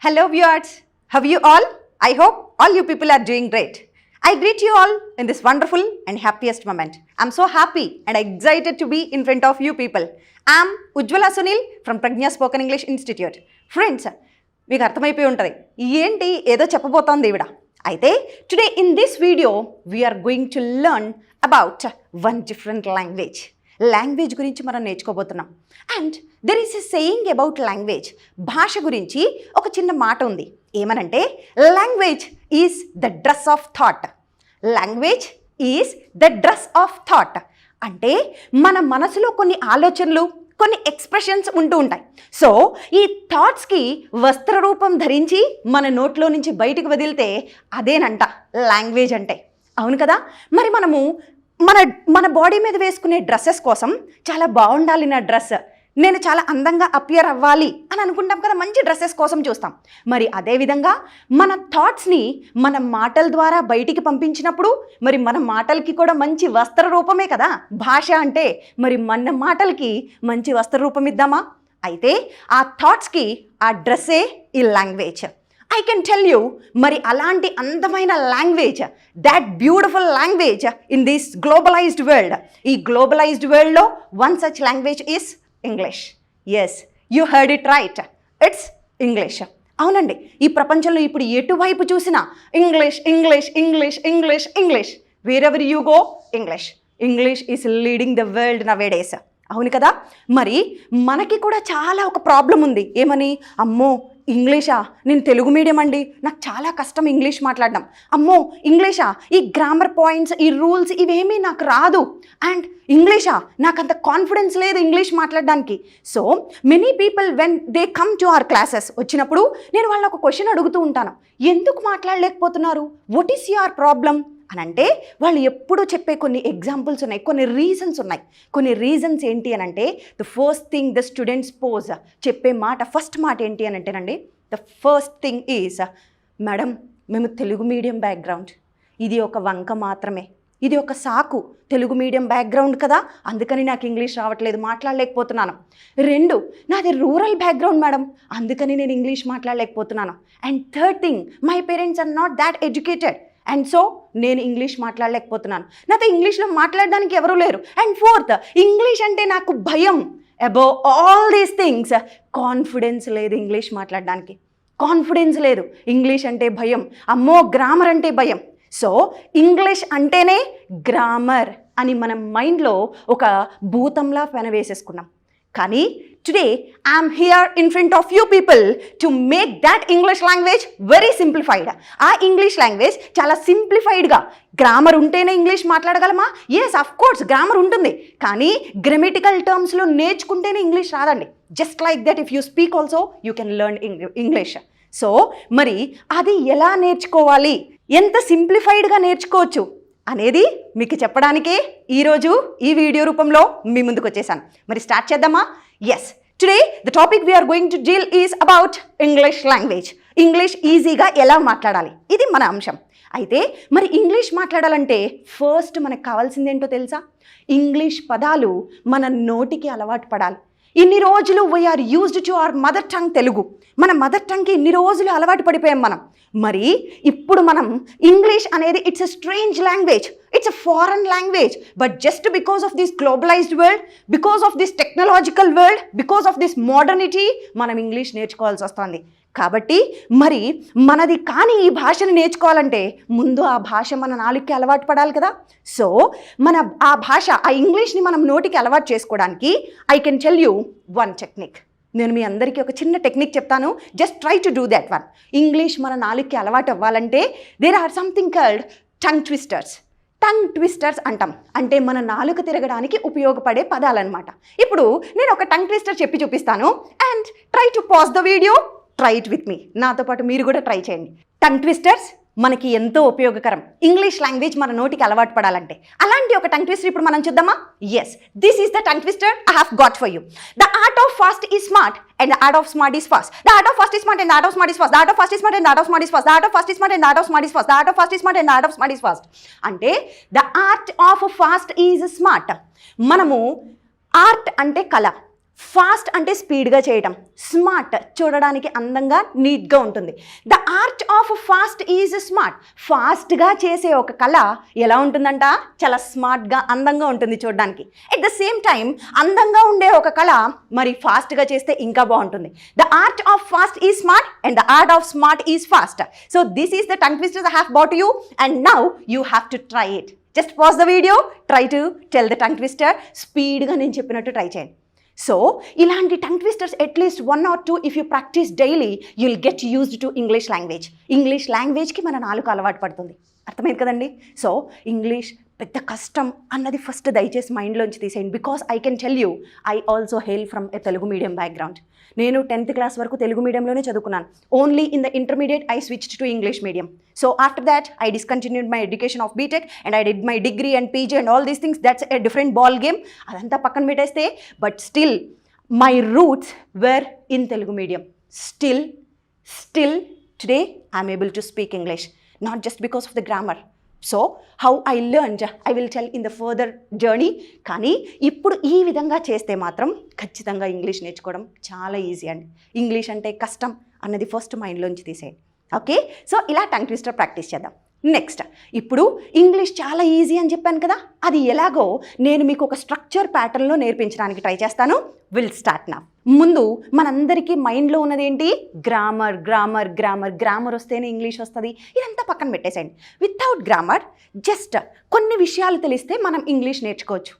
Hello viewers, how are you all? I hope all you people are doing great. I greet you all in this wonderful and happiest moment. I'm so happy and excited to be in front of you people. I'm Ujjwala Sunil from Pragnya Spoken English Institute. Friends, మీకు అర్థమైపోయి ఉంటుంది ఏంటి ఏదో చెప్పబోతోంది ఈవిడ. అయితే today in this video we're going to learn about one different language గురించి మనం నేర్చుకోబోతున్నాం. And there is a saying about language. భాష గురించి ఒక చిన్న మాట ఉంది. ఏమనంటే language is the dress of thought. Language is the dress of thought అంటే మన మనసులో కొన్ని ఆలోచనలు, కొన్ని ఎక్స్ప్రెషన్స్ ఉంటూ ఉంటాయి. సో ఈ థాట్స్కి వస్త్రరూపం ధరించి మన నోట్లో నుంచి బయటకు వదిలితే అదేనంట లాంగ్వేజ్ అంటే. అవును కదా? మరి మనము మన బాడీ మీద వేసుకునే డ్రెస్సెస్ కోసం చాలా బాగుండాలి నా డ్రెస్, నేను చాలా అందంగా అపియర్ అవ్వాలి అని అనుకుంటాం కదా, మంచి డ్రెస్సెస్ కోసం చూస్తాం. మరి అదేవిధంగా మన థాట్స్ని మన మాటల ద్వారా బయటికి పంపించినప్పుడు మరి మన మాటలకి కూడా మంచి వస్త్ర రూపమే కదా భాష అంటే. మరి మన మాటలకి మంచి వస్త్ర రూపం ఇద్దామా? అయితే ఆ థాట్స్కి ఆ డ్రెస్సే ఈ language. I can tell you, మరి అలాంటి అందమైన language, that beautiful language in this globalised world. ఈ గ్లోబలైజ్డ్ వరల్డ్లో one such language is English. Yes, you heard it right, it's English. అవునండి, ఈ ప్రపంచంలో ఇప్పుడు ఎటువైపు చూసినా English English English English English. Wherever you go English is leading the world nowadays. అవును కదా? మరి మనకి కూడా చాలా ఒక ప్రాబ్లం ఉంది. ఏమని? అమ్మో ఇంగ్లీషా, నేను తెలుగు మీడియం అండి, నాకు చాలా కష్టం ఇంగ్లీష్ మాట్లాడడం. అమ్మో ఇంగ్లీషా, ఈ గ్రామర్ పాయింట్స్, ఈ రూల్స్ ఇవేమీ నాకు రాదు. అండ్ ఇంగ్లీషా, నాకు అంత కాన్ఫిడెన్స్ లేదు ఇంగ్లీష్ మాట్లాడడానికి. So many people when they come to our classes వచ్చినప్పుడు నేను వాళ్ళని ఒక క్వశ్చన్ అడుగుతూ ఉంటాను, ఎందుకు మాట్లాడలేకపోతున్నారు, వాట్ ఈస్ యువర్ ప్రాబ్లం అని. అంటే వాళ్ళు ఎప్పుడూ చెప్పే కొన్ని ఎగ్జాంపుల్స్ ఉన్నాయి, కొన్ని రీజన్స్ ఉన్నాయి. కొన్ని రీజన్స్ ఏంటి అని అంటే, the first thing the students pose చెప్పే మాట, ఫస్ట్ మాట ఏంటి అని అంటేనండి, the first thing is, madam మేము తెలుగు మీడియం బ్యాక్గ్రౌండ్, ఇది ఒక వంక మాత్రమే, ఇది ఒక సాకు, తెలుగు మీడియం బ్యాక్గ్రౌండ్ కదా అందుకని నాకు ఇంగ్లీష్ రావట్లేదు, మాట్లాడలేకపోతున్నాను. 2, నాది రూరల్ బ్యాక్గ్రౌండ్ మేడం, అందుకని నేను ఇంగ్లీష్ మాట్లాడలేకపోతున్నాను. And third thing, my parents are not that educated and so నేను ఇంగ్లీష్ మాట్లాడలేకపోతున్నాను, నాతో ఇంగ్లీష్లో మాట్లాడడానికి ఎవరూ లేరు. అండ్ ఫోర్త్, ఇంగ్లీష్ అంటే నాకు భయం. Above all these things, confidence లేదు ఇంగ్లీష్ మాట్లాడడానికి, కాన్ఫిడెన్స్ లేదు, ఇంగ్లీష్ అంటే భయం, అమ్మో గ్రామర్ అంటే భయం. సో ఇంగ్లీష్ అంటేనే గ్రామర్ అని మనం మైండ్లో ఒక భూతంలా పెనవేసేసుకున్నాం. కానీ today I'm here in front of you people to make that English language very simplified. ఆ ఇంగ్లీష్ లాంగ్వేజ్ చాలా సింప్లిఫైడ్గా, గ్రామర్ ఉంటేనే ఇంగ్లీష్ మాట్లాడగలమా? ఎస్, అఫ్ కోర్స్ గ్రామర్ ఉంటుంది, కానీ గ్రామటికల్ టర్మ్స్లో నేర్చుకుంటేనే ఇంగ్లీష్ రాదండి. Just like that if you speak also you can learn English. So మరి అది ఎలా నేర్చుకోవాలి, ఎంత సింప్లిఫైడ్గా నేర్చుకోవచ్చు అనేది మీకు చెప్పడానికే ఈరోజు ఈ వీడియో రూపంలో మీ ముందుకు వచ్చేసాను. మరి స్టార్ట్ చేద్దామా? Yes, today the topic we are going to deal is about English language. English ఈజీగా ఎలా మాట్లాడాలి, ఇది మన అంశం. అయితే మరి ఇంగ్లీష్ మాట్లాడాలంటే ఫస్ట్ మనకు కావాల్సింది ఏంటో తెలుసా? ఇంగ్లీష్ పదాలు మన నోటికి అలవాటు పడాలి. ఇన్ని రోజులు we are used to our mother tongue Telugu, మన మదర్ టంగ్కి ఇన్ని రోజులు అలవాటు పడిపోయాం మనం. మరి ఇప్పుడు మనం ఇంగ్లీష్ అనేది it's a strange language, it's a foreign language, but just because of this globalised world, because of this technological world, because of this modernity మనం ఇంగ్లీష్ నేర్చుకోవాల్సి వస్తుంది. కాబట్టి మరి మనది కానీ ఈ భాషను నేర్చుకోవాలంటే ముందు ఆ భాష మన నాలుగుకి అలవాటు పడాలి కదా. సో ఆ భాష, ఆ ఇంగ్లీష్ని మనం నోటికి అలవాటు చేసుకోవడానికి I can tell you one technique. నేను మీ అందరికీ ఒక చిన్న టెక్నిక్ చెప్తాను, just try to do that one. English మన నాలుగుకి అలవాటు అవ్వాలంటే there are something called tongue twisters. Tongue twisters అంటాం, అంటే మన నాలుక తిరగడానికి ఉపయోగపడే పదాలన్నమాట. ఇప్పుడు నేను ఒక టంగ్ ట్విస్టర్ చెప్పి చూపిస్తాను and try to pause the video, try it with me. నాతో పాటు మీరు కూడా ట్రై చేయండి. టంగ్ ట్విస్టర్స్ మనకి ఎంతో ఉపయోగకరం ఇంగ్లీష్ లాంగ్వేజ్ మన నోటికి అలవాటు పడాలంటే. అలాంటి ఒక టంగ్ ట్విస్టర్ ఇప్పుడు మనం చూద్దామా? Yes, this is the tongue twister I have got for you. The art of fast is smart and the art of smart is fast. The art of fast is smart and the art of smart is fast. The art of fast is smart and the art of smart is fast. The art of fast is smart and the art of smart is fast. The art of fast is smart and the art of smart is fast. అంటే the art of fast is smart. మనము art అంటే కళ, fast అంటే స్పీడ్గా చేయటం, smart చూడడానికి అందంగా నీట్గా ఉంటుంది. The art of fast is smart. ఫాస్ట్గా చేసే ఒక కళ ఎలా ఉంటుందంట, చాలా స్మార్ట్గా అందంగా ఉంటుంది చూడడానికి. ఎట్ ద సేమ్ టైం అందంగా ఉండే ఒక కళ మరి ఫాస్ట్గా చేస్తే ఇంకా బాగుంటుంది. The art of fast is smart and the art of smart is fast. So this is the tongue twister I have brought you and now you have to try it. Just pause the video, try to tell the tongue twister. స్పీడ్గా నేను చెప్పినట్టు try చేయండి. So ఇలాంటి tongue twisters at least 1 or 2 if you practise daily you will get used to English language. English లాంగ్వేజ్కి మన నాలుగు అలవాటు పడుతుంది. అర్థమైంది కదండి. సో ఇంగ్లీష్ పెద్ద కష్టం అన్నది ఫస్ట్ దయచేసి మైండ్లోంచి తీసేయండి. Because I can tell you, I also hail from a Telugu medium background. నేను 10th క్లాస్ వరకు తెలుగు మీడియంలోనే చదువుకున్నాను. Only in the intermediate I switched to English medium. So after that I discontinued my education of BTech and I did my degree and PG and all these things. That's a different ball game. అదంతా పక్కన పెట్టేస్తే but still my roots were in Telugu medium. Still today I am able to speak English, not just because of the grammar. So how I learned I will tell in the further journey. కానీ ఇప్పుడు ఈ విధంగా చేస్తే మాత్రం ఖచ్చితంగా English నేర్చుకోవడం చాలా easy అండి. ఇంగ్లీష్ అంటే కష్టం అన్నది ఫస్ట్ మైండ్లోంచి తీసేయండి. ఓకే, సో ఇలా టంగ్ ట్విస్టర్ ప్రాక్టీస్ చేద్దాం. నెక్స్ట్, ఇప్పుడు ఇంగ్లీష్ చాలా ఈజీ అని చెప్పాను కదా, అది ఎలాగో నేను మీకు ఒక స్ట్రక్చర్ ప్యాటర్న్లో నేర్పించడానికి ట్రై చేస్తాను. విల్ స్టార్ట్ నా. ముందు మనందరికీ మైండ్లో ఉన్నది ఏంటి, గ్రామర్ గ్రామర్ గ్రామర్. గ్రామర్ వస్తేనే ఇంగ్లీష్ వస్తుంది, ఇదంతా పక్కన పెట్టేసేయండి. వితౌట్ గ్రామర్ జస్ట్ కొన్ని విషయాలు తెలిస్తే మనం ఇంగ్లీష్ నేర్చుకోవచ్చు,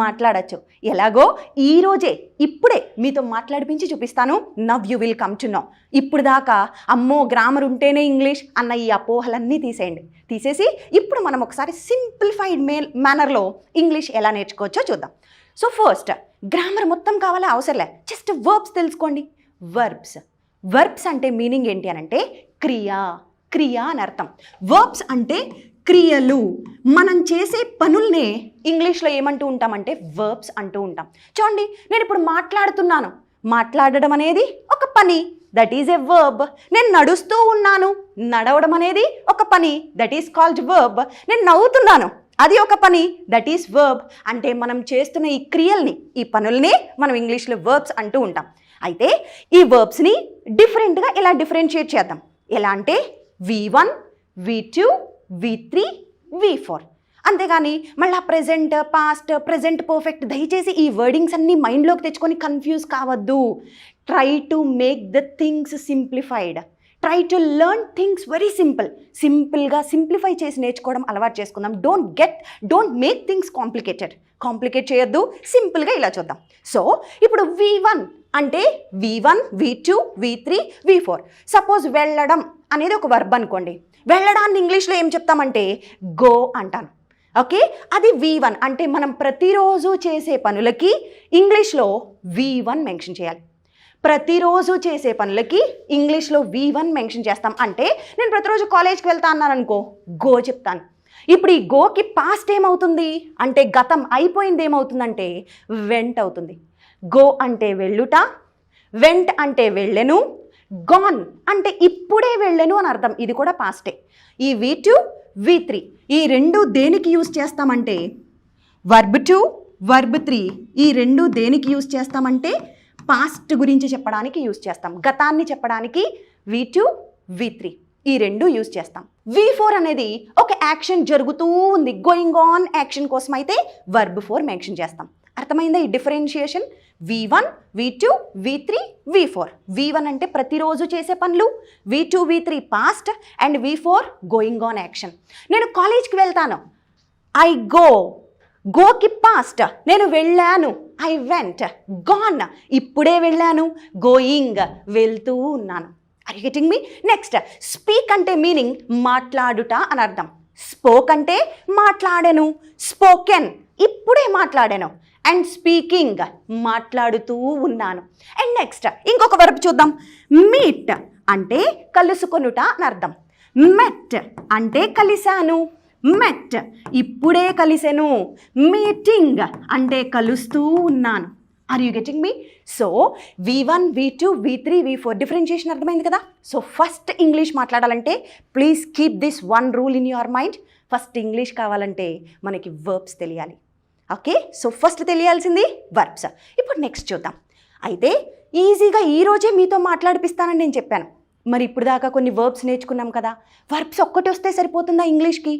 మాట్లాడచ్చు. ఎలాగో ఈరోజే ఇప్పుడే మీతో మాట్లాడిపించి చూపిస్తాను. Now you will come to know. ఇప్పుడు దాకా అమ్మో గ్రామర్ ఉంటేనే ఇంగ్లీష్ అన్న ఈ అపోహలన్నీ తీసేయండి. తీసేసి ఇప్పుడు మనం ఒకసారి సింప్లిఫైడ్ మేనర్లో ఇంగ్లీష్ ఎలా నేర్చుకోవచ్చో చూద్దాం. సో ఫస్ట్, గ్రామర్ మొత్తం కావాలా అవసరంలే, జస్ట్ వర్బ్స్ తెలుసుకోండి. వర్బ్స్ అంటే మీనింగ్ ఏంటి అని అంటే క్రియ అని అర్థం. వర్బ్స్ అంటే క్రియలు. మనం చేసే పనుల్నే ఇంగ్లీష్లో ఏమంటూ ఉంటామంటే వర్బ్స్ అంటూ ఉంటాం. చూడండి, నేను ఇప్పుడు మాట్లాడుతున్నాను, మాట్లాడడం అనేది ఒక పని, దట్ ఈజ్ ఎ వర్బ్. నేను నడుస్తూ ఉన్నాను, నడవడం అనేది ఒక పని, దట్ ఈస్ కాల్డ్ వర్బ్. నేను నవ్వుతున్నాను, అది ఒక పని, దట్ ఈస్ వర్బ్. అంటే మనం చేస్తున్న ఈ క్రియల్ని, ఈ పనుల్ని మనం ఇంగ్లీష్లో వర్బ్స్ అంటూ ఉంటాం. అయితే ఈ వర్బ్స్ని డిఫరెంట్గా ఎలా డిఫరెన్షియేట్ చేద్దాం. ఎలా అంటే V1, V2, V3, V4. అంతేగాని మళ్ళీ ప్రెజెంట్, పాస్ట్, ప్రెజెంట్ పర్ఫెక్ట్, దయచేసి ఈ వర్డింగ్స్ అన్నీ మైండ్లోకి తెచ్చుకొని కన్ఫ్యూజ్ కావద్దు. Try to make the things simplified. Try to learn things very సింపుల్గా సింప్లిఫై చేసి నేర్చుకోవడం అలవాటు చేసుకుందాం. డోంట్ మేక్ థింగ్స్ కాంప్లికేట్ చేయొద్దు. సింపుల్గా ఇలా చూద్దాం. సో ఇప్పుడు V1 అంటే V1, V2, V3, V4. Suppose వెళ్ళడం అనేది ఒక వర్బ్ అనుకోండి. వెళ్ళడాన్ని ఇంగ్లీష్లో ఏం చెప్తామంటే గో అంటాను. ఓకే, అది V1 అంటే మనం ప్రతిరోజు చేసే పనులకి ఇంగ్లీష్లో V1 మెన్షన్ చేయాలి. ప్రతిరోజు చేసే పనులకి ఇంగ్లీష్లో V1 మెన్షన్ చేస్తాం. అంటే నేను ప్రతిరోజు కాలేజ్కి వెళ్తా అన్నాను అనుకో, గో చెప్తాను. ఇప్పుడు ఈ గోకి పాస్ట్ ఏమవుతుంది అంటే గతం అయిపోయింది ఏమవుతుందంటే వెంట్ అవుతుంది. గో అంటే వెళ్ళుట, వెంట్ అంటే వెళ్ళెను, గాన్ అంటే ఇప్పుడే వెళ్ళెను అని అర్థం. ఇది కూడా పాస్టే. ఈ V2, V3 ఈ రెండు దేనికి యూజ్ చేస్తామంటే వర్బ్ 2, వర్బ్ 3 ఈ రెండు దేనికి యూజ్ చేస్తామంటే పాస్ట్ గురించి చెప్పడానికి యూజ్ చేస్తాం. గతాన్ని చెప్పడానికి V2, V3 ఈ రెండు యూజ్ చేస్తాం. V4 అనేది ఒక యాక్షన్ జరుగుతూ ఉంది, గోయింగ్ ఆన్ యాక్షన్ కోసం అయితే వర్బ్ 4 మెన్షన్ చేస్తాం. అర్థమైందా ఈ differentiation? V1, V2, V3, V4. V1 అంటే ప్రతిరోజు చేసే పనులు, V2, V3 past and V4 going on action. నేను కాలేజ్కి వెళ్తాను, ఐ గోకి పాస్ట్, నేను వెళ్ళాను, ఐ వెంట్. గాన్ ఇప్పుడే వెళ్ళాను, గోయింగ్ వెళ్తూ ఉన్నాను. Are you getting me? Next, speak అంటే మీనింగ్ మాట్లాడుట అని అర్థం. స్పోక్ అంటే మాట్లాడాను, స్పోకెన్ ఇప్పుడే మాట్లాడాను, అండ్ స్పీకింగ్ మాట్లాడుతూ ఉన్నాను. అండ్ నెక్స్ట్ ఇంకొక వర్బ్ చూద్దాం. మీట్ అంటే కలుసుకొనుట అని అర్థం. మెట్ అంటే కలిశాను, మెట్ ఇప్పుడే కలిసాను. మీటింగ్ అంటే కలుస్తూ ఉన్నాను. Are you getting me? So V1, V2, V3, V4 differentiation అర్థమైంది కదా. సో ఫస్ట్ ఇంగ్లీష్ మాట్లాడాలంటే please keep this one rule in your mind. First English కావాలంటే మనకి వర్బ్స్ తెలియాలి. ఓకే, సో ఫస్ట్ తెలియాల్సింది వర్బ్స్. ఇప్పుడు నెక్స్ట్ చూద్దాం. అయితే ఈజీగా ఈరోజే మీతో మాట్లాడిపిస్తానని నేను చెప్పాను. మరి ఇప్పుడు దాకా కొన్ని వర్బ్స్ నేర్చుకున్నాం కదా, వర్బ్స్ ఒక్కటి వస్తే సరిపోతుందా ఇంగ్లీష్కి?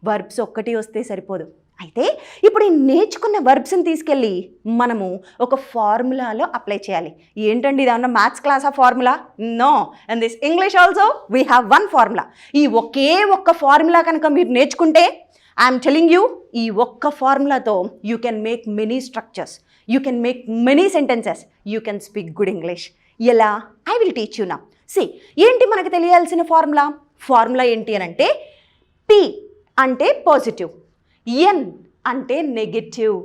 వర్బ్స్ ఒక్కటి వస్తే సరిపోదు. అయితే ఇప్పుడు ఈ నేర్చుకున్న వర్బ్స్ని తీసుకెళ్ళి మనము ఒక ఫార్ములాలో అప్లై చేయాలి. ఏంటండి ఇదేమన్నా మ్యాథ్స్ క్లాసా formula? No, and this English also we have one formula. ఈ ఒక్క ఫార్ములా కనుక మీరు నేర్చుకుంటే ఐఎమ్ టెలింగ్ యూ, ఈ ఒక్క ఫార్ములాతో you can make many structures, you can make many sentences, you can speak good English. ఎలా? I will teach you now. See, ఏంటి మనకు తెలియాల్సిన ఫార్ములా? ఫార్ములా ఏంటి అని అంటే పి అంటే పాజిటివ్, ఎన్ అంటే నెగటివ్,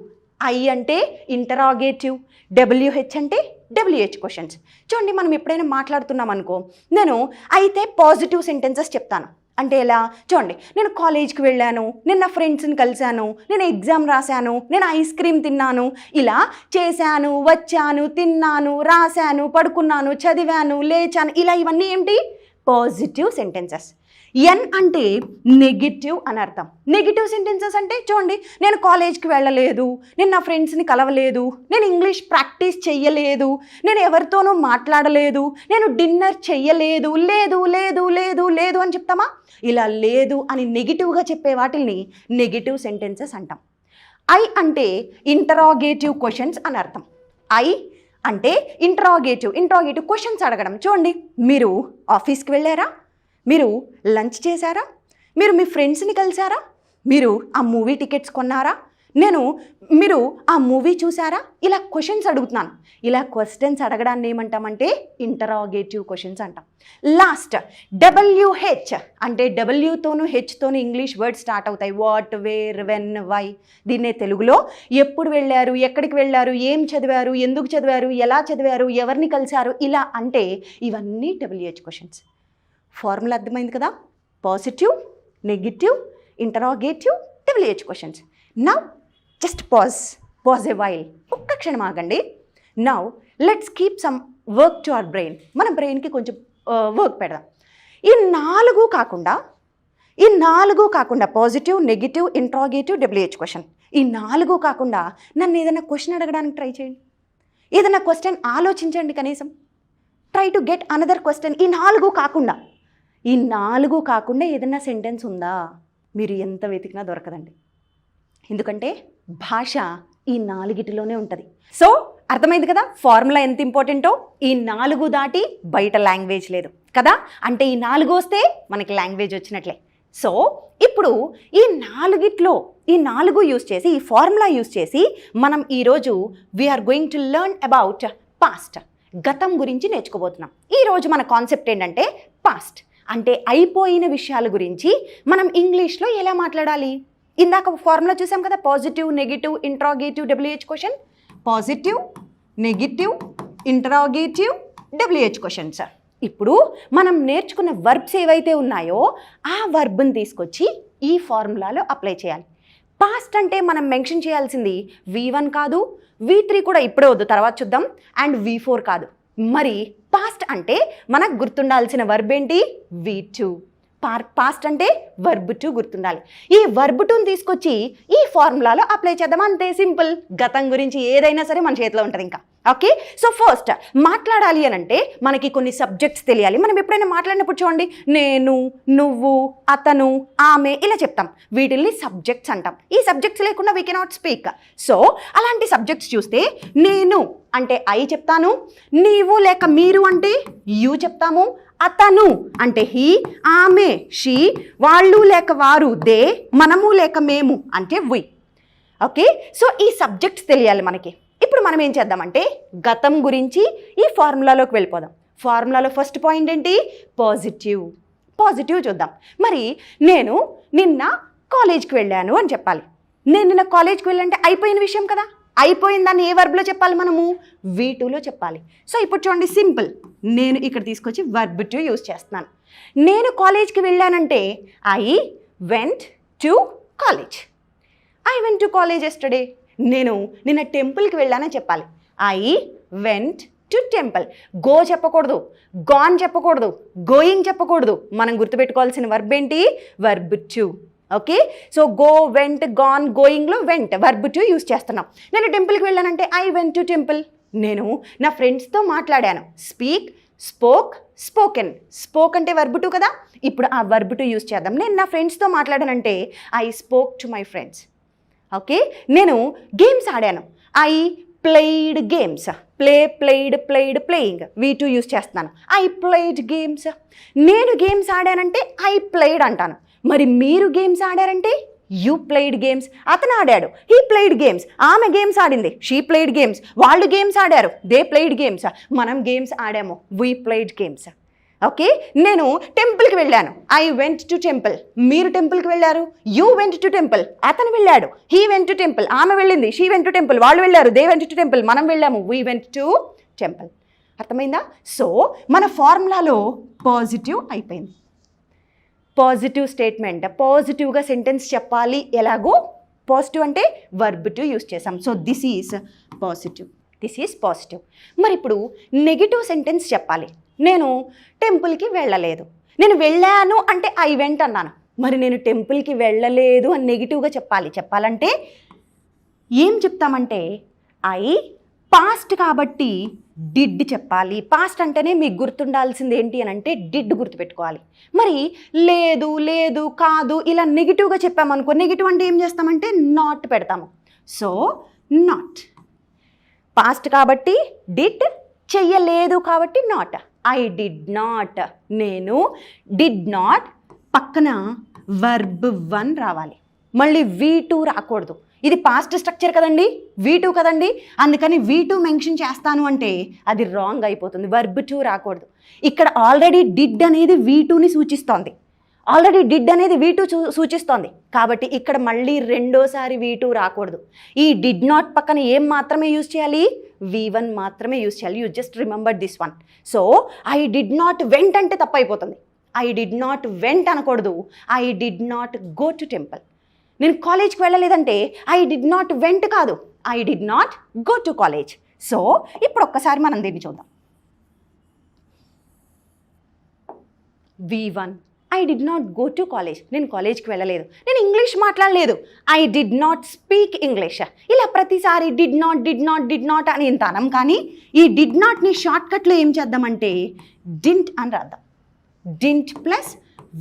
ఐ అంటే ఇంటరాగేటివ్, డబ్ల్యూహెచ్ అంటే డబ్ల్యూహెచ్ క్వశ్చన్స్. చూడండి, మనం ఎప్పుడైనా మాట్లాడుతున్నాం అనుకో, నేను అయితే పాజిటివ్ సెంటెన్సెస్ చెప్తాను. అంటే ఎలా? చూడండి, నేను కాలేజ్కి వెళ్ళాను, నేను నా ఫ్రెండ్స్ని కలిశాను, నేను ఎగ్జామ్ రాశాను, నేను ఐస్ క్రీమ్ తిన్నాను, ఇలా చేశాను, వచ్చాను, తిన్నాను, రాశాను, పడుకున్నాను, చదివాను, లేచాను, ఇలా ఇవన్నీ ఏంటి? Positive sentences. ఎన్ అంటే నెగిటివ్ అని అర్థం. నెగిటివ్ సెంటెన్సెస్ అంటే చూడండి, నేను కాలేజ్కి వెళ్ళలేదు, నేను నా ఫ్రెండ్స్ని కలవలేదు, నేను ఇంగ్లీష్ ప్రాక్టీస్ చెయ్యలేదు, నేను ఎవరితోనూ మాట్లాడలేదు, నేను డిన్నర్ చెయ్యలేదు, లేదు లేదు లేదు లేదు అని చెప్తామా? ఇలా లేదు అని నెగిటివ్గా చెప్పే వాటిని నెగిటివ్ సెంటెన్సెస్ అంటాం. ఐ అంటే ఇంటరాగేటివ్ క్వశ్చన్స్ అని అర్థం. ఐ అంటే ఇంటరాగేటివ్ క్వశ్చన్స్ అడగడం. చూడండి, మీరు ఆఫీస్కి వెళ్ళారా? మీరు లంచ్ చేశారా? మీరు మీ ఫ్రెండ్స్ని కలిశారా? మీరు ఆ మూవీ టికెట్స్ కొన్నారా? మీరు ఆ మూవీ చూసారా? ఇలా క్వశ్చన్స్ అడుగుతున్నాను. ఇలా క్వశ్చన్స్ అడగడాన్ని ఏమంటామంటే ఇంటరాగేటివ్ క్వశ్చన్స్ అంటాం. లాస్ట్ డబ్ల్యూహెచ్ అంటే డబ్ల్యూతోనూ హెచ్తోనూ ఇంగ్లీష్ వర్డ్స్ స్టార్ట్ అవుతాయి. What, where, when, why. దీన్నే తెలుగులో ఎప్పుడు వెళ్ళారు, ఎక్కడికి వెళ్ళారు, ఏం చదివారు, ఎందుకు చదివారు, ఎలా చదివారు, ఎవరిని కలిశారు, ఇలా అంటే ఇవన్నీ డబ్ల్యూహెచ్ క్వశ్చన్స్. ఫార్ములా అర్థమైంది కదా? Positive, negative, interrogative, WH questions. Now just pause a while. ఒక్క క్షణం ఆగండి. Now let's keep some work to our brain. మన బ్రెయిన్కి కొంచెం వర్క్ పెడదాం. ఈ నాలుగు కాకుండా positive, negative, interrogative, WH question, ఈ నాలుగు కాకుండా నన్ను ఏదైనా క్వశ్చన్ అడగడానికి ట్రై చేయండి. ఏదైనా క్వశ్చన్ ఆలోచించండి కనీసం. Try to get another question. ఈ నాలుగు కాకుండా ఏదైనా సెంటెన్స్ ఉందా? మీరు ఎంత వెతికినా దొరకదండి. ఎందుకంటే భాష ఈ నాలుగిటిలోనే ఉంటుంది. సో అర్థమైంది కదా ఫార్ములా ఎంత ఇంపార్టెంటో? ఈ నాలుగు దాటి బయట లాంగ్వేజ్ లేదు కదా. అంటే ఈ నాలుగు వస్తే మనకి లాంగ్వేజ్ వచ్చినట్లే. సో ఇప్పుడు ఈ నాలుగు యూస్ చేసి, ఈ ఫార్ములా యూస్ చేసి మనం ఈరోజు we are going to learn about past, గతం గురించి నేర్చుకోబోతున్నాం. ఈరోజు మన కాన్సెప్ట్ ఏంటంటే పాస్ట్ అంటే అయిపోయిన విషయాల గురించి మనం ఇంగ్లీష్లో ఎలా మాట్లాడాలి. ఇందాక ఫార్ములా చూసాం కదా, positive, negative, interrogative, WH question. Positive, negative, interrogative, WH questions. ఇప్పుడు మనం నేర్చుకున్న వర్బ్స్ ఏవైతే ఉన్నాయో ఆ వర్బ్ని తీసుకొచ్చి ఈ ఫార్ములాలో అప్లై చేయాలి. పాస్ట్ అంటే మనం మెన్షన్ చేయాల్సింది V1 కాదు, V3 కూడా ఇప్పుడే వద్దు, తర్వాత చూద్దాం, అండ్ V4 కాదు. మరి పాస్ట్ అంటే మనకు గుర్తుండాల్సిన వర్బ్ ఏంటి? V2. పాస్ట్ అంటే వర్బ్ 2 గుర్తుండాలి. ఈ వర్బ్ 2ని తీసుకొచ్చి ఈ ఫార్ములాలో అప్లై చేద్దాం. అంతే, సింపుల్. గతం గురించి ఏదైనా సరే మన చేతిలో ఉంటుంది ఇంకా. ఓకే, సో ఫస్ట్ మాట్లాడాలి అని అంటే మనకి కొన్ని సబ్జెక్ట్స్ తెలియాలి. మనం ఎప్పుడైనా మాట్లాడినప్పుడు చూడండి, నేను, నువ్వు, అతను, ఆమె ఇలా చెప్తాం. వీటిల్ని సబ్జెక్ట్స్ అంటాం. ఈ సబ్జెక్ట్స్ లేకుండా వీ కెనాట్ స్పీక్. సో అలాంటి సబ్జెక్ట్స్ చూస్తే నేను అంటే ఐ చెప్తాను, నీవు లేక మీరు అంటే యూ చెప్తాము, అతను అంటే హీ, ఆమె షీ, వాళ్ళు లేక వారు దే, మనము లేక మేము అంటే వి. ఓకే, సో ఈ సబ్జెక్ట్స్ తెలియాలి మనకి. ఇప్పుడు మనం ఏం చేద్దామంటే గతం గురించి ఈ ఫార్ములాలోకి వెళ్ళిపోదాం. ఫార్ములాలో ఫస్ట్ పాయింట్ ఏంటి? పాజిటివ్ చూద్దాం. మరి నేను నిన్న కాలేజ్కి వెళ్ళాను అని చెప్పాలి. నేను నిన్న కాలేజ్కి వెళ్ళాలంటే అయిపోయిన విషయం కదా. అయిపోయిన దాన్ని ఏ వర్బ్లో చెప్పాలి? మనము V2లో చెప్పాలి. సో ఇప్పుడు చూడండి, సింపుల్. నేను ఇక్కడ తీసుకొచ్చి వర్బ్ 2 యూజ్ చేస్తున్నాను. నేను కాలేజ్కి వెళ్ళానంటే I went to college. I went to college yesterday. నేను నిన్న టెంపుల్కి వెళ్ళానని చెప్పాలి. I went to temple. Go చెప్పకూడదు, గాన్ చెప్పకూడదు, గోయింగ్ చెప్పకూడదు. మనం గుర్తుపెట్టుకోవాల్సిన వర్బ్ ఏంటి? Verb 2. Okay, so go, went, gone, గోయింగ్లో వెంట్ వర్బ్ 2 యూజ్ చేస్తున్నాం. నేను టెంపుల్కి వెళ్ళానంటే ఐ వెంట్ టు టెంపుల్. నేను నా ఫ్రెండ్స్తో మాట్లాడాను. Speak, spoke, spoken. స్పోక్ అంటే వర్బ్ టు కదా, ఇప్పుడు ఆ వర్బ్ టు యూజ్ చేద్దాం. నేను నా ఫ్రెండ్స్తో మాట్లాడానంటే I spoke to my friends. Okay, నేను గేమ్స్ ఆడాను. I played games. Played playing V2 use చేస్తున్నాను. I played games. నేను గేమ్స్ ఆడానంటే ఐ ప్లేయిడ్ అంటాను. మరి మీరు గేమ్స్ ఆడారంటే యూ ప్లేయిడ్ గేమ్స్. అతను ఆడాడు, హీ ప్లేయిడ్ గేమ్స్. ఆమె గేమ్స్ ఆడింది, షీ ప్లేయిడ్ గేమ్స్. వాళ్ళు గేమ్స్ ఆడారు, దే ప్లేయిడ్ గేమ్స్. మనం గేమ్స్ ఆడాము, వీ ప్లేయిడ్ గేమ్స్. ఓకే, నేను టెంపుల్కి వెళ్ళాను. I went to temple. మీరు టెంపుల్కి వెళ్ళారు, యూ వెంట్ టు టెంపుల్. అతను వెళ్ళాడు, హీ వెంట్ టు టెంపుల్. ఆమె వెళ్ళింది, షీ వెంట్ టు టెంపుల్. వాళ్ళు వెళ్ళారు, దే వెంట్ టు టెంపుల్. మనం వెళ్ళాము, వీ వెంట్ టు టెంపుల్. అర్థమైందా? సో మన ఫార్ములాలో పాజిటివ్ అయిపోయింది. పాజిటివ్ స్టేట్మెంట్, పాజిటివ్గా సెంటెన్స్ చెప్పాలి. ఎలాగో పాజిటివ్ అంటే వర్బ్ టు యూజ్ చేసాం. So this is positive, this is positive. మరి ఇప్పుడు నెగిటివ్ సెంటెన్స్ చెప్పాలి. నేను టెంపుల్కి వెళ్ళలేదు. నేను వెళ్ళాను అంటే ఐ వెంట్ అన్నాను. మరి నేను టెంపుల్కి వెళ్ళలేదు అని నెగిటివ్గా చెప్పాలంటే ఏం చెప్తామంటే ఐ పాస్ట్ కాబట్టి డిడ్ చెప్పాలి. పాస్ట్ అంటేనే మీకు గుర్తుండాల్సింది ఏంటి అని అంటే డిడ్ గుర్తుపెట్టుకోవాలి. మరి లేదు, లేదు, కాదు ఇలా నెగిటివ్గా చెప్పామనుకో, నెగిటివ్ అంటే ఏం చేస్తామంటే నాట్ పెడతాము. So not. పాస్ట్ కాబట్టి డిడ్, చెయ్యలేదు కాబట్టి నాట్. I did not. నేను డిడ్ నాట్ పక్కన వర్బ్ 1 రావాలి. మళ్ళీ V2 రాకూడదు. ఇది పాస్ట్ స్ట్రక్చర్ కదండి, V2 కదండి. అందుకని V2 మెన్షన్ చేస్తాను అంటే అది రాంగ్ అయిపోతుంది. వర్బ్ 2 రాకూడదు. ఇక్కడ ఆల్రెడీ డిడ్ అనేది V2ని సూచిస్తోంది. ఆల్రెడీ డిడ్ అనేది V2 సూచిస్తోంది కాబట్టి ఇక్కడ మళ్ళీ రెండోసారి V2 రాకూడదు. ఈ డిడ్ నాట్ పక్కన ఏం మాత్రమే యూజ్ చేయాలి? V1 మాత్రమే యూజ్ చేయాలి. You just remember this one. So I did not vent అంటే తప్పైపోతుంది. ఐ డిడ్ నాట్ వెంట్ అనకూడదు. I did not go to temple. నేను కాలేజ్కి వెళ్ళలేదంటే ఐ డిడ్ నాట్ వెంట్ కాదు, I did not go to college. So ఇప్పుడు ఒక్కసారి మనం దీన్ని చూద్దాం. V1 I did not go to college. నేను కాలేజ్కి వెళ్ళలేదు. నేను ఇంగ్లీష్ మాట్లాడలేదు. I did not speak English. ఇలా ప్రతిసారి డిడ్ నాట్ అని ఇంత అనం. కానీ ఈ డిడ్ నాట్ని షార్ట్కట్లో ఏం చేద్దామంటే డింట్ అని రాద్దాం. Didn't plus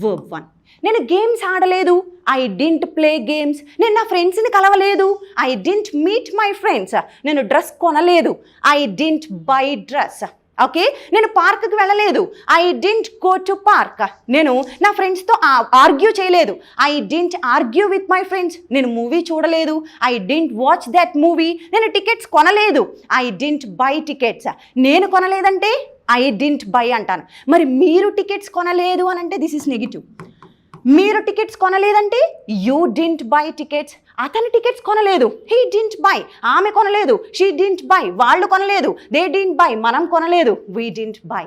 verb 1. నేను గేమ్స్ ఆడలేదు. I didn't play games. నేను నా ఫ్రెండ్స్ని కలవలేదు. I didn't meet my friends. నేను డ్రెస్ కొనలేదు. I didn't by dress. Okay, నేను పార్క్కి వెళ్ళలేదు. I didn't go to park. నేను నా ఫ్రెండ్స్తో ఆర్గ్యూ చేయలేదు. I didn't argue with my friends. నేను మూవీ చూడలేదు. I didn't watch that movie. నేను టికెట్స్ కొనలేదు. I didn't buy tickets. నేను కొనలేదంటే ఐ డింట్ బై అంటాను. మరి మీరు టికెట్స్ కొనలేదు అని అంటే దిస్ ఇస్ నెగిటివ్. మీరు టికెట్స్ కొనలేదంటే యూ డింట్ బై టికెట్స్. అతను టికెట్స్ కొనలేదు. He didn't buy. ఆమె కొనలేదు. She didn't buy. వాళ్ళు కొనలేదు. They didn't buy. మనం కొనలేదు. We didn't buy.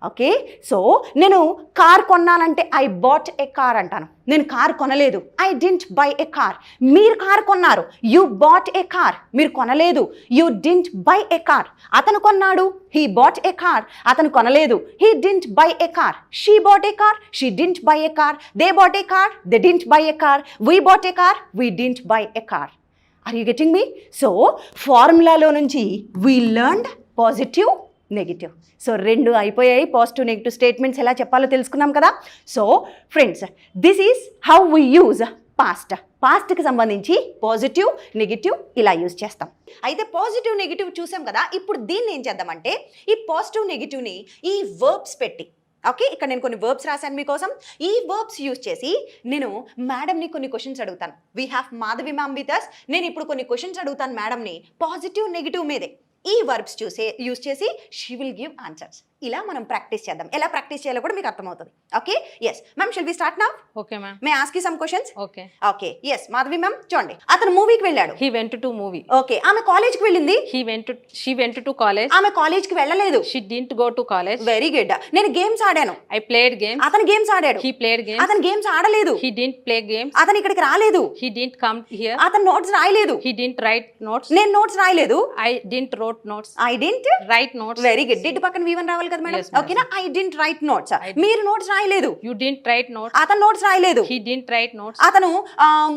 Okay, so నేను కార్ కొన్నానంటే ఐ బాట్ ఏ కార్ అంటాను. నేను కార్ కొనలేదు. I didn't buy a car. మీరు కార్ కొన్నారు. You bought a car. మీరు కొనలేదు. You didn't buy a car. అతను కొన్నాడు. He bought a car. అతను కొనలేదు. He didn't buy a car. She bought a car. She didn't buy a car. They bought a car. They didn't buy a car. We bought a car. We didn't buy a car. Are you getting me? So ఫార్ములాలో నుంచి we learned positive, negative. So రెండు అయిపోయాయి. Positive negative statements ఎలా చెప్పాలో తెలుసుకున్నాం కదా. So friends, this is how we use past. పాస్ట్కి సంబంధించి పాజిటివ్, నెగిటివ్ ఇలా యూజ్ చేస్తాం. అయితే పాజిటివ్, నెగిటివ్ చూసాం కదా. ఇప్పుడు దీన్ని ఏం చేద్దామంటే ఈ పాజిటివ్, నెగిటివ్ని ఈ వర్బ్స్ పెట్టి, ఓకే, ఇక్కడ నేను కొన్ని వర్బ్స్ రాశాను మీకోసం. ఈ వర్బ్స్ యూజ్ చేసి నేను మేడంని కొన్ని క్వశ్చన్స్ అడుగుతాను. We have Madhavi ma'am with us. నేను ఇప్పుడు కొన్ని క్వశ్చన్స్ అడుగుతాను మేడంని పాజిటివ్, నెగిటివ్ మీదే. ఈ వర్బ్స్ యూజ్ చేసి షీ విల్ గివ్ ఆన్సర్స్. ఇలా మనం ప్రాక్టీస్ చేద్దాం. ఎలా ప్రాక్టీస్ చేయాలో కూడా మీకు అర్థమవుతుంది. Okay, yes ma'am, shall we start now? Okay ma'am. May ask you some questions? Okay. Okay, yes Madhavi ma'am చూడండి. అతను మూవీకి వెళ్ళాడు. He went to movie. Okay, ఆమె కాలేజ్కి వెళ్ళింది. She went to college. ఆమె కాలేజ్కి వెళ్ళలేదు. She didn't go to college. Very good. నేను గేమ్స్ ఆడాను. I played games. అతను గేమ్స్ ఆడాడు. He played games. అతను గేమ్స్ ఆడలేదు. He didn't play games. అతను ఇక్కడికి రాలేదు. He didn't come here. అతను నోట్స్ రాయలేదు. He didn't right notes. నేను నోట్స్ రాయలేదు. I didn't wrote wrote notes. I didn't Write notes. Very good. Did పక్కన V1 రావాలి కదా మేడం. Yes, madam. ఓకేనా? I didn't right notes. మీరు నోట్స్ రాయలేదు. You didn't write notes. అతను నోట్స్ రాయలేదు. He didn't write notes. అతను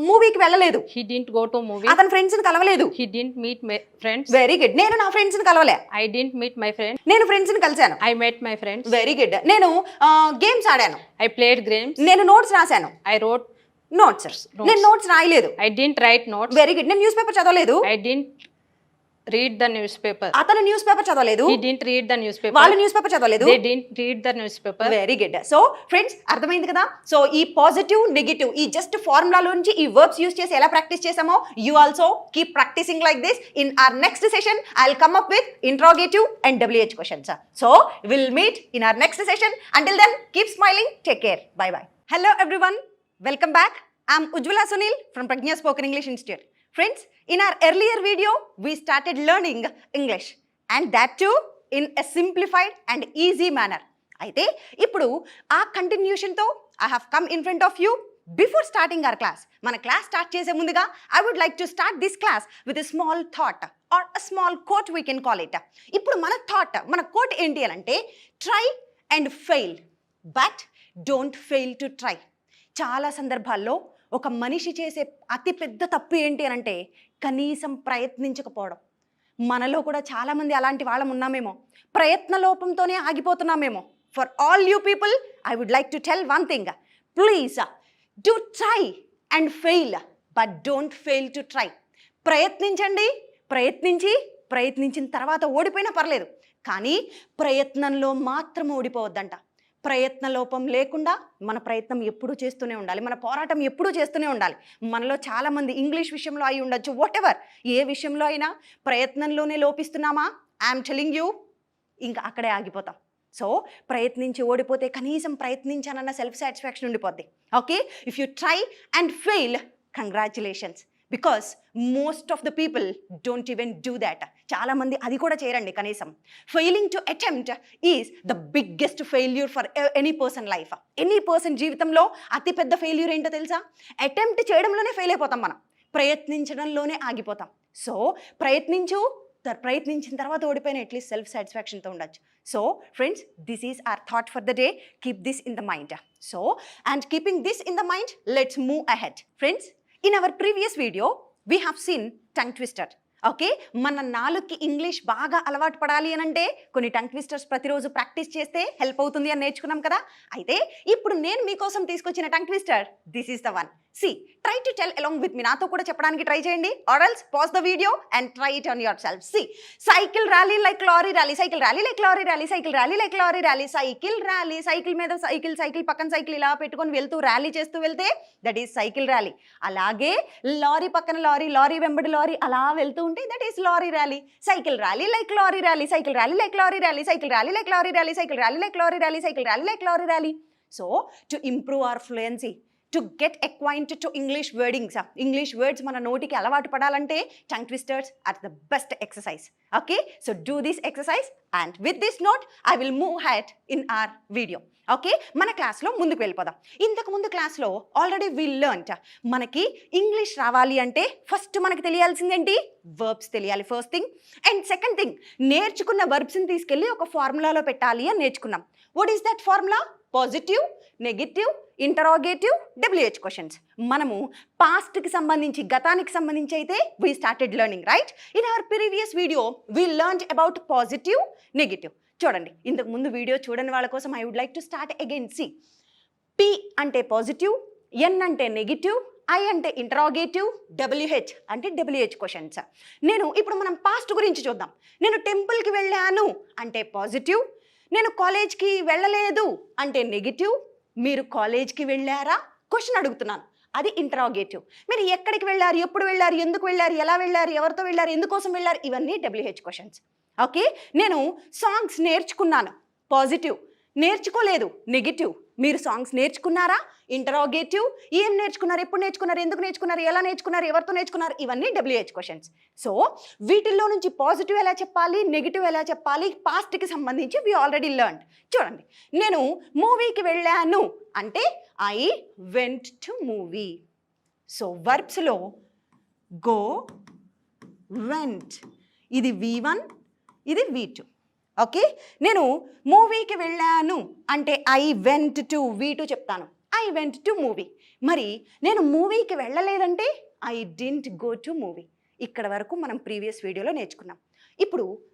మూవీకి వెళ్ళలేదు. He didn't go to movie. అతను ఫ్రెండ్స్ ని కలవలేదు. He didn't meet my friends. Very good. నేను నా ఫ్రెండ్స్ ని కలవలే. I didn't meet my friends. నేను ఫ్రెండ్స్ ని కలిశాను. I met my friends. Very good. నేను గేమ్స్ ఆడాను. I played games. నేను నోట్స్ రాశాను. I wrote notes. నేను నోట్స్ రాయలేదు. I didn't write notes. Very good. నేను న్యూస్ పేపర్ చదవలేదు. I didn't read the newspaper. అతను న్యూస్ పేపర్ చదవలేదు. He didn't read the newspaper. వాళ్ళు న్యూస్ పేపర్ చదవలేదు. They didn't read the newspaper. Very good. So friends అర్థమైంది కదా. సో ఈ పాజిటివ్ నెగిటివ్ ఈ జస్ట్ ఫార్ములాలో నుంచి ఈ వర్బ్స్ యూస్ చేసి ఎలా ప్రాక్టీస్ చేసామో you also keep practising like this. In our next session I will come up with interrogative and WH questions. So will meet in our next session. Until then keep smiling. Take care. Bye bye. Hello everyone. Welcome back. I'm Ujjwala Sunil from Pragnya Spoken English Institute. Friends, in our earlier video, we started learning English and that too in a simplified and easy manner. అయితే ఇప్పుడు ఆ కంటిన్యూషన్తో I have come in front of you. Before starting our class, మన class start చేసే ముందుగా I would like to start this class with a small thought or a small quote we can call it. ఇప్పుడు మన thought మన coat ఏంటి అని అంటే try and fail but don't fail to try. చాలా సందర్భాల్లో ఒక మనిషి చేసే అతి పెద్ద తప్పు ఏంటి అని అంటే కనీసం ప్రయత్నించకపోవడం. మనలో కూడా చాలామంది అలాంటి వాళ్ళం ఉన్నామేమో. ప్రయత్న లోపంతోనే ఆగిపోతున్నామేమో. For all you people I would like to tell one thing. Please do try and fail but don't fail to try. ప్రయత్నించండి. ప్రయత్నించిన తర్వాత ఓడిపోయినా పర్లేదు, కానీ ప్రయత్నంలో మాత్రం ఓడిపోవద్దంట. ప్రయత్న లోపం లేకుండా మన ప్రయత్నం ఎప్పుడూ చేస్తూనే ఉండాలి. మన పోరాటం ఎప్పుడూ చేస్తూనే ఉండాలి. మనలో చాలామంది ఇంగ్లీష్ విషయంలో అయి ఉండొచ్చు, వాట్ ఎవర్ ఏ విషయంలో అయినా ప్రయత్నంలోనే లోపిస్తున్నామా? ఐఎమ్ టెలింగ్ యూ, ఇంకా అక్కడే ఆగిపోతాం. సో ప్రయత్నించి ఓడిపోతే కనీసం ప్రయత్నించానన్న సెల్ఫ్ సాటిస్ఫాక్షన్ ఉండిపోద్ది. Okay, if you try and fail, congratulations. Because most of the people don't even do that. చాలామంది అది కూడా చేయరండి కనీసం. Failing to attempt is the biggest failure for any person life. Any person జీవితంలో అతిపెద్ద failure ఏంటో తెలుసా? అటెంప్ట్ చేయడంలోనే ఫెయిల్ అయిపోతాం మనం, ప్రయత్నించడంలోనే ఆగిపోతాం. సో ప్రయత్నించిన తర్వాత ఓడిపోయిన అట్లీస్ట్ సెల్ఫ్ సాటిస్ఫాక్షన్తో ఉండొచ్చు. So friends, this is our thought for the day. Keep this in the mind. So and keeping this in the mind, let's move ahead. Friends, in our previous video we have seen tongue twister. Okay, మన నాలుగుకి English బాగా అలవాటు పడాలి అని అంటే కొన్ని tongue twisters ప్రతిరోజు practice చేస్తే హెల్ప్ అవుతుంది అని నేర్చుకున్నాం కదా. అయితే ఇప్పుడు నేను మీకోసం తీసుకొచ్చిన tongue twister, this is the one. C, try to tell along with me. నాతో కూడా చెప్పడానికి ట్రై చేయండి, or else pause the video and try it on yourself. See, cycle rally like lorry rally, cycle rally like lorry rally, cycle rally like lorry rally, cycle rally. Cycle మీద cycle పక్కన cycle ఇలా పెట్టుకొని వెళ్తూ rally చేస్తూ వెళ్తే that is cycle rally. అలాగే lorry పక్కన lorry, lorry వెంబడి లారీ అలా వెళ్తూ ఉంటే that is lorry rally. Cycle rally like lorry rally, cycle rally like lorry rally, cycle rally like lorry rally, cycle rally like lorry rally, cycle rally like lorry rally. So to improve our fluency, to get acquainted to English wordings, English words మన నోటికి అలవాటు పడాలంటే tongue twisters are the best exercise. Okay, so do this exercise and with this note I will move ahead in our video. Okay, మన క్లాస్లో ముందుకు వెళ్ళిపోదాం. ఇంతకు ముందు క్లాస్లో ఆల్రెడీ వి లెర్న్డ్ మనకి ఇంగ్లీష్ రావాలి అంటే ఫస్ట్ మనకి తెలియాల్సిందేంటి? వర్బ్స్ తెలియాలి first thing. And second thing, నేర్చుకున్న వర్బ్స్ని తీసుకెళ్ళి ఒక ఫార్ములాలో పెట్టాలి అని నేర్చుకున్నాం. What is that formula? Positive, negative, interrogative, WH questions. మనము పాస్ట్కి సంబంధించి, గతానికి సంబంధించి అయితే we started learning, right? In our previous video we learned about positive, negative. చూడండి, ఇంతకు ముందు వీడియో చూడని వాళ్ళ కోసం I would like to start again. See, P అంటే పాజిటివ్, N అంటే నెగిటివ్, I అంటే ఇంటరాగేటివ్, WH అంటే WH క్వశ్చన్స్. ఇప్పుడు మనం పాస్ట్ గురించి చూద్దాం. నేను టెంపుల్కి వెళ్ళాను అంటే పాజిటివ్, నేను కాలేజ్కి వెళ్ళలేదు అంటే నెగిటివ్. మీరు కాలేజ్కి వెళ్ళారా? క్వశ్చన్ అడుగుతున్నాను, అది ఇంటరాగేటివ్. మీరు ఎక్కడికి వెళ్ళారు, ఎప్పుడు వెళ్ళారు, ఎందుకు వెళ్ళారు, ఎలా వెళ్ళారు, ఎవరితో వెళ్ళారు, ఎందుకోసం వెళ్ళారు, ఇవన్నీ WH క్వశ్చన్స్. ఓకే, నేను సాంగ్స్ నేర్చుకున్నాను, పాజిటివ్. నేర్చుకోలేదు, నెగిటివ్. మీరు సాంగ్స్ నేర్చుకున్నారా? ఇంటరాగేటివ్. ఏం నేర్చుకున్నారు, ఎప్పుడు నేర్చుకున్నారు, ఎందుకు నేర్చుకున్నారు, ఎలా నేర్చుకున్నారు, ఎవరితో నేర్చుకున్నారు, ఇవన్నీ WH క్వశ్చన్స్. సో వీటిల్లో నుంచి పాజిటివ్ ఎలా చెప్పాలి, నెగిటివ్ ఎలా చెప్పాలి, పాస్ట్కి సంబంధించి వి ఆల్రెడీ లెర్న్డ్. చూడండి, నేను మూవీకి వెళ్ళాను అంటే I went to movie. So వర్బ్స్లో గో, వెంట్, ఇది V1, ఇది V2. ఓకే, నేను మూవీకి వెళ్ళాను అంటే ఐ వెంట్ టు V2 చెప్తాను. I went to movie. మరి నేను మూవీకి వెళ్ళలేదంటే I didn't go to movie. ఇక్కడ వరకు మనం ప్రీవియస్ వీడియోలో నేర్చుకున్నాం. ఇప్పుడు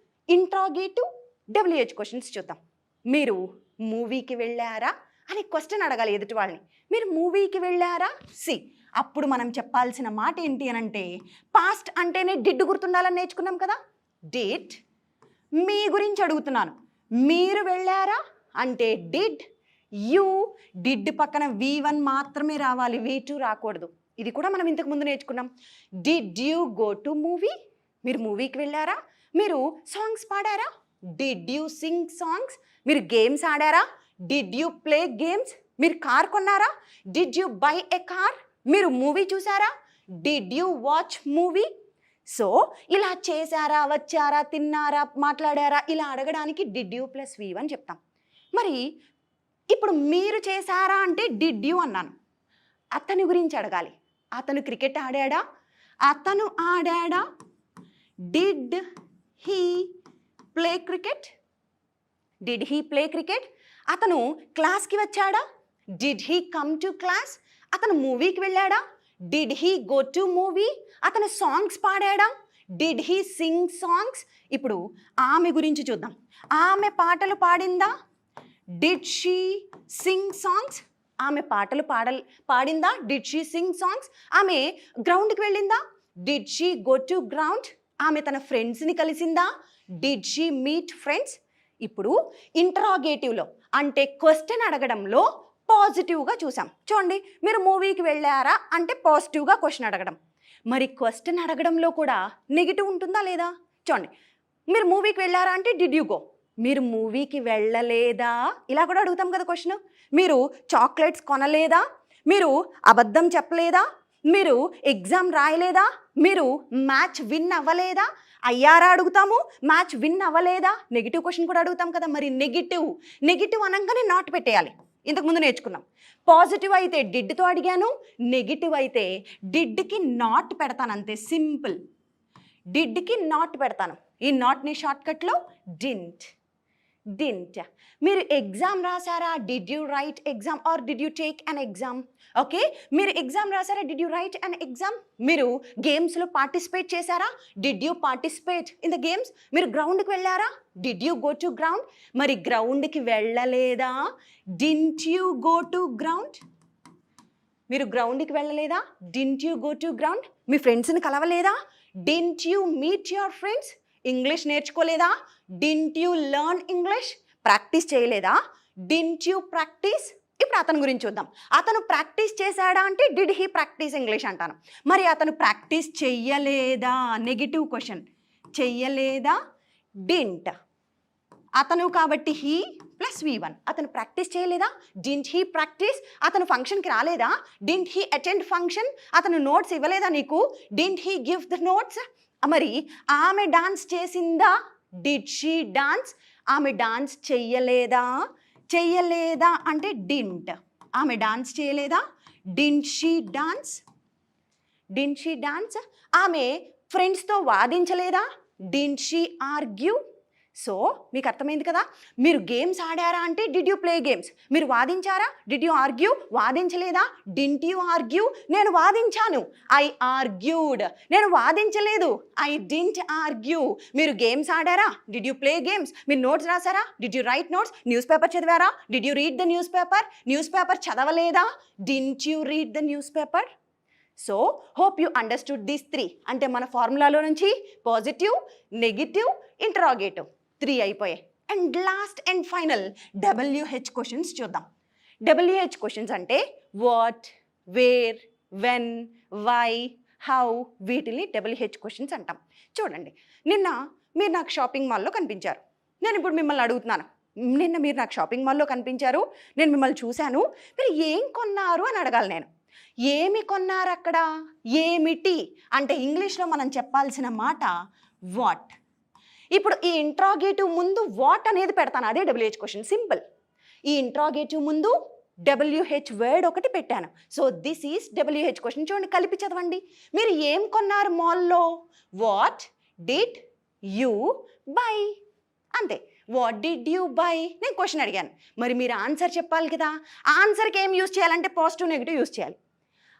ఇంట్రాగేటివ్ WH క్వశ్చన్స్ చూద్దాం. మీరు మూవీకి వెళ్ళారా అని క్వశ్చన్ అడగాలి ఎదుటి వాళ్ళని. మీరు మూవీకి వెళ్ళారా? అప్పుడు మనం చెప్పాల్సిన మాట ఏంటి అని అంటే, పాస్ట్ అంటేనే డిడ్ గుర్తుండాలని నేర్చుకున్నాం కదా. డిడ్. మీ గురించి అడుగుతున్నాను, మీరు వెళ్ళారా అంటే డిడ్. యూ. డిడ్ పక్కన V1 మాత్రమే రావాలి, V2 రాకూడదు. ఇది కూడా మనం ఇంతకు ముందు నేర్చుకున్నాం. Did you go to movie? మీరు మూవీకి వెళ్ళారా? మీరు సాంగ్స్ పాడారా? Did you sing songs? మీరు గేమ్స్ ఆడారా? Did you play games? మీరు కార్ కొన్నారా? Did you buy a car? మీరు మూవీ చూసారా? Did you watch movie? So ఇలా చేశారా, వచ్చారా, తిన్నారా, మాట్లాడారా, ఇలా అడగడానికి డిడ్ యూ ప్లస్ V1 చెప్తాం. మరి ఇప్పుడు మీరు చేశారా అంటే డిడ్ యూ అన్నాను. అతని గురించి అడగాలి. అతను క్రికెట్ ఆడాడా? అతను ఆడాడా? Did he play cricket? Did he play cricket? అతను క్లాస్కి వచ్చాడా? Did he come to class? అతను మూవీకి వెళ్ళాడా? Did he go to movie? అతను సాంగ్స్ పాడాడా? Did he sing songs? ఇప్పుడు ఆమె గురించి చూద్దాం. ఆమె పాటలు పాడిందా? Did she sing songs? ఆమె పాటలు పాడిందా? Did she sing songs? ఆమె గ్రౌండ్కి వెళ్ళిందా? Did she go to ground? ఆమె తన ఫ్రెండ్స్ని కలిసిందా? Did she meet friends? ఇప్పుడు ఇంటరాగేటివ్లో అంటే క్వశ్చన్ అడగడంలో పాజిటివ్గా చూసాం. చూడండి, మీరు మూవీకి వెళ్ళారా అంటే పాజిటివ్గా క్వశ్చన్ అడగడం. మరి క్వశ్చన్ అడగడంలో కూడా నెగిటివ్ ఉంటుందా లేదా? చూడండి, మీరు మూవీకి వెళ్ళారా అంటే డిడ్ యూ గో? మీరు మూవీకి వెళ్ళలేదా? ఇలా కూడా అడుగుతాం కదా క్వశ్చన్. మీరు చాక్లెట్స్ కొనలేదా? మీరు అబద్ధం చెప్పలేదా? మీరు ఎగ్జామ్ రాయలేదా? మీరు మ్యాచ్ విన్ అవ్వలేదా? అయ్యారా అడుగుతాము, మ్యాచ్ విన్ అవ్వలేదా? నెగిటివ్ క్వశ్చన్ కూడా అడుగుతాం కదా. మరి నెగిటివ్ అనగానే నాట్ పెట్టేయాలి. ఇంతకుముందు నేర్చుకున్నాం. పాజిటివ్ అయితే డిడ్తో అడిగాను, నెగిటివ్ అయితే డిడ్కి నాట్ పెడతాను, అంతే, సింపుల్. డిడ్కి నాట్ పెడతాను. ఈ నాట్ని షార్ట్కట్లో డింట్. మీరు ఎగ్జామ్ రాసారా? Did you write exam or did you take an exam? Okay, మీరు ఎగ్జామ్ రాసారా? Did you write an exam? మీరు గేమ్స్లో పార్టిసిపేట్ చేశారా? Did you participate in the games? మీరు గ్రౌండ్కి వెళ్ళారా? Did you go to ground? మరి గ్రౌండ్కి వెళ్ళలేదా? Didn't you go to ground? మీరు గ్రౌండ్కి వెళ్ళలేదా? Didn't you go to ground? మీ ఫ్రెండ్స్ని కలవలేదా? Didn't you meet your friends? English నేర్చుకోలేదా? Didn't you learn English? Practice చేయలేదా? Didn't you practise? ఇప్పుడు అతని గురించి చూద్దాం. అతను ప్రాక్టీస్ చేశాడా అంటే డిడ్ హీ ప్రాక్టీస్ ఇంగ్లీష్ అంటాను. మరి అతను ప్రాక్టీస్ చెయ్యలేదా? Negative question. చెయ్యలేదా? డింట్. అతను కాబట్టి హీ ప్లస్ V1. అతను ప్రాక్టీస్ చేయలేదా? Didn't he practise? అతను ఫంక్షన్కి రాలేదా? Didn't he attend function? అతను నోట్స్ ఇవ్వలేదా నీకు? Didn't he give the notes? మరి ఆమె డాన్స్ చేసిందా? Did she dance? ఆమె డాన్స్ చెయ్యలేదా? చెయ్యలేదా అంటే డింట్. ఆమె డాన్స్ చేయలేదా? Didn't she dance? ఆమె ఫ్రెండ్స్తో వాదించలేదా? Didn't she argue? సో మీకు అర్థమైంది కదా. మీరు గేమ్స్ ఆడారా అంటే డిడ్ యూ ప్లే గేమ్స్? మీరు వాదించారా? Did you argue? వాదించలేదా? Didn't you argue? నేను వాదించాను, ఐ ఆర్గ్యూడ్. నేను వాదించలేదు, ఐ డింట్ ఆర్గ్యూ. మీరు గేమ్స్ ఆడారా? Did you play games? మీరు నోట్స్ రాసారా? Did you write notes? Newspaper చదివారా? Did you read the newspaper? Newspaper చదవలేదా? Didn't you read the newspaper? So hope you understood these 3. అంటే మన ఫార్ములాలో నుంచి positive, negative, interrogative 3 అయిపోయాయి. And last and final WH questions చూద్దాం. WH questions అంటే what, where, when, why, how, వీటిని WH questions అంటాం. చూడండి, నిన్న మీరు నాకు షాపింగ్ మాల్లో కనిపించారు. నేను ఇప్పుడు మిమ్మల్ని అడుగుతున్నాను, నిన్న మీరు నాకు షాపింగ్ మాల్లో కనిపించారు, నేను మిమ్మల్ని చూశాను, మీరు ఏం కొన్నారు అని అడగాలి నేను. ఏమి కొన్నారు అక్కడ? ఏమిటి అంటే ఇంగ్లీష్లో మనం చెప్పాల్సిన మాట వాట్. ఇప్పుడు ఈ ఇంట్రాగేటివ్ ముందు వాట్ అనేది పెడతాను, అదే WH క్వశ్చన్, సింపుల్. ఈ ఇంట్రాగేటివ్ ముందు WH వర్డ్ ఒకటి పెట్టాను. So this is WH question. చూడండి, కలిపి చదవండి. మీరు ఏం కొన్నారు మాల్లో? What did you by? అంతే. వాట్ డిడ్ యూ బై, నేను క్వశ్చన్ అడిగాను, మరి మీరు ఆన్సర్ చెప్పాలి కదా. ఆన్సర్కి ఏం యూజ్ చేయాలంటే పాజిటివ్ నెగిటివ్ యూజ్ చేయాలి.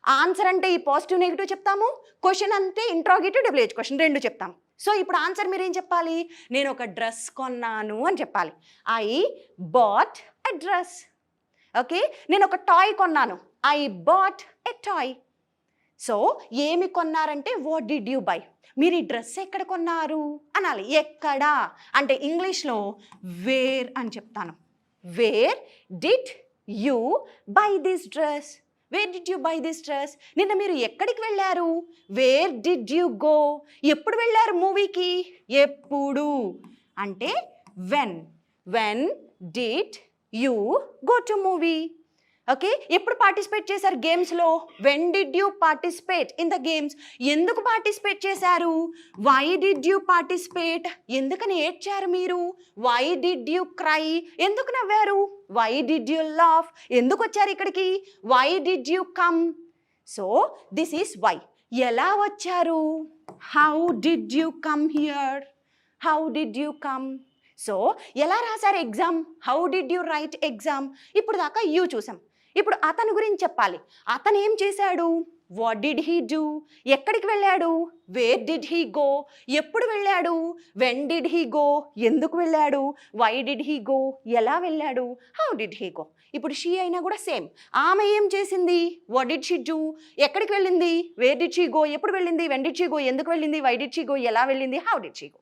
ఆన్సర్ అంటే ఈ పాజిటివ్ నెగిటివ్ చెప్తాము, క్వశ్చన్ అంటే ఇంట్రాగేటివ్ డబ్ల్యూహెచ్ క్వశ్చన్ రెండు చెప్తాము. సో ఇప్పుడు ఆన్సర్ మీరు ఏం చెప్పాలి, నేను ఒక డ్రెస్ కొన్నాను అని చెప్పాలి. I bought a dress. Okay, నేను ఒక టాయ్ కొన్నాను, I bought a toy. So ఏమి కొన్నారంటే వాట్ డిడ్ యూ బై. మీరు ఈ డ్రెస్ ఎక్కడ కొన్నారు అనాలి. ఎక్కడ అంటే ఇంగ్లీష్లో వేర్ అని చెప్తాను. Where did you buy this dress. Where did you buy this dress. నిన్న మీరు ఎక్కడికి వెళ్ళారు. Where did you go. ఎప్పుడు వెళ్ళారు మూవీకి. ఎప్పుడు అంటే when. When did you go to movie. Okay, ఎప్పుడు పార్టిసిపేట్ చేశారు గేమ్స్లో. When did you participate in the games. ఎందుకు పార్టిసిపేట్ చేశారు. Why did you participate. ఎందుకని ఏడ్చారు మీరు. Why did you cry. ఎందుకు నవ్వారు. Why did you laugh. ఎందుకు వచ్చారు ఇక్కడికి. Why did you come. So this is why. ఎలా వచ్చారు. How did you come here. How did you come. So ఎలా రాశారు exam. How did you write exam. ఇప్పుడు దాకా యూ చూసాం. ఇప్పుడు అతని గురించి చెప్పాలి. అతను ఏం చేశాడు. What did he do. ఎక్కడికి వెళ్ళాడు. Where did he go. ఎప్పుడు వెళ్ళాడు. When did he go. ఎందుకు వెళ్ళాడు. Why did he go. ఎలా వెళ్ళాడు. How did he go. ఇప్పుడు షీ అయినా కూడా సేమ్. ఆమె ఏం చేసింది. What did she do. ఎక్కడికి వెళ్ళింది. Where did she go. ఎప్పుడు వెళ్ళింది. When did she go. ఎందుకు వెళ్ళింది. Why did she go. ఎలా వెళ్ళింది. How did she go.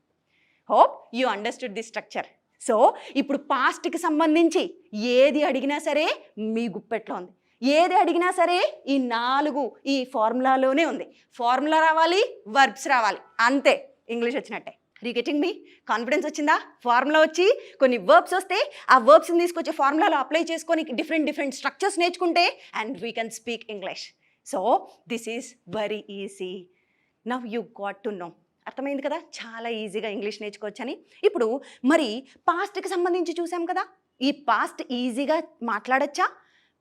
Hope you understood the structure. So ఇప్పుడు పాస్ట్కి సంబంధించి ఏది అడిగినా సరే మీ గుప్పెట్లో ఉంది. ఏది అడిగినా సరే ఈ 4 ఈ ఫార్ములాలోనే ఉంది. ఫార్ములా రావాలి, వర్బ్స్ రావాలి, అంతే. ఇంగ్లీష్ వచ్చినట్టే. You getting me. కాన్ఫిడెన్స్ వచ్చిందా. ఫార్ములా వచ్చి కొన్ని వర్బ్స్ వస్తే ఆ వర్బ్స్ని తీసుకొచ్చి ఫార్ములాలో అప్లై చేసుకొని డిఫరెంట్ స్ట్రక్చర్స్ నేర్చుకుంటే and we can speak English. So this is very easy. Now you got to know. అర్థమైంది కదా, చాలా ఈజీగా ఇంగ్లీష్ నేర్చుకోవచ్చని. ఇప్పుడు మరి పాస్ట్కి సంబంధించి చూసాం కదా. ఈ పాస్ట్ ఈజీగా మాట్లాడచ్చా.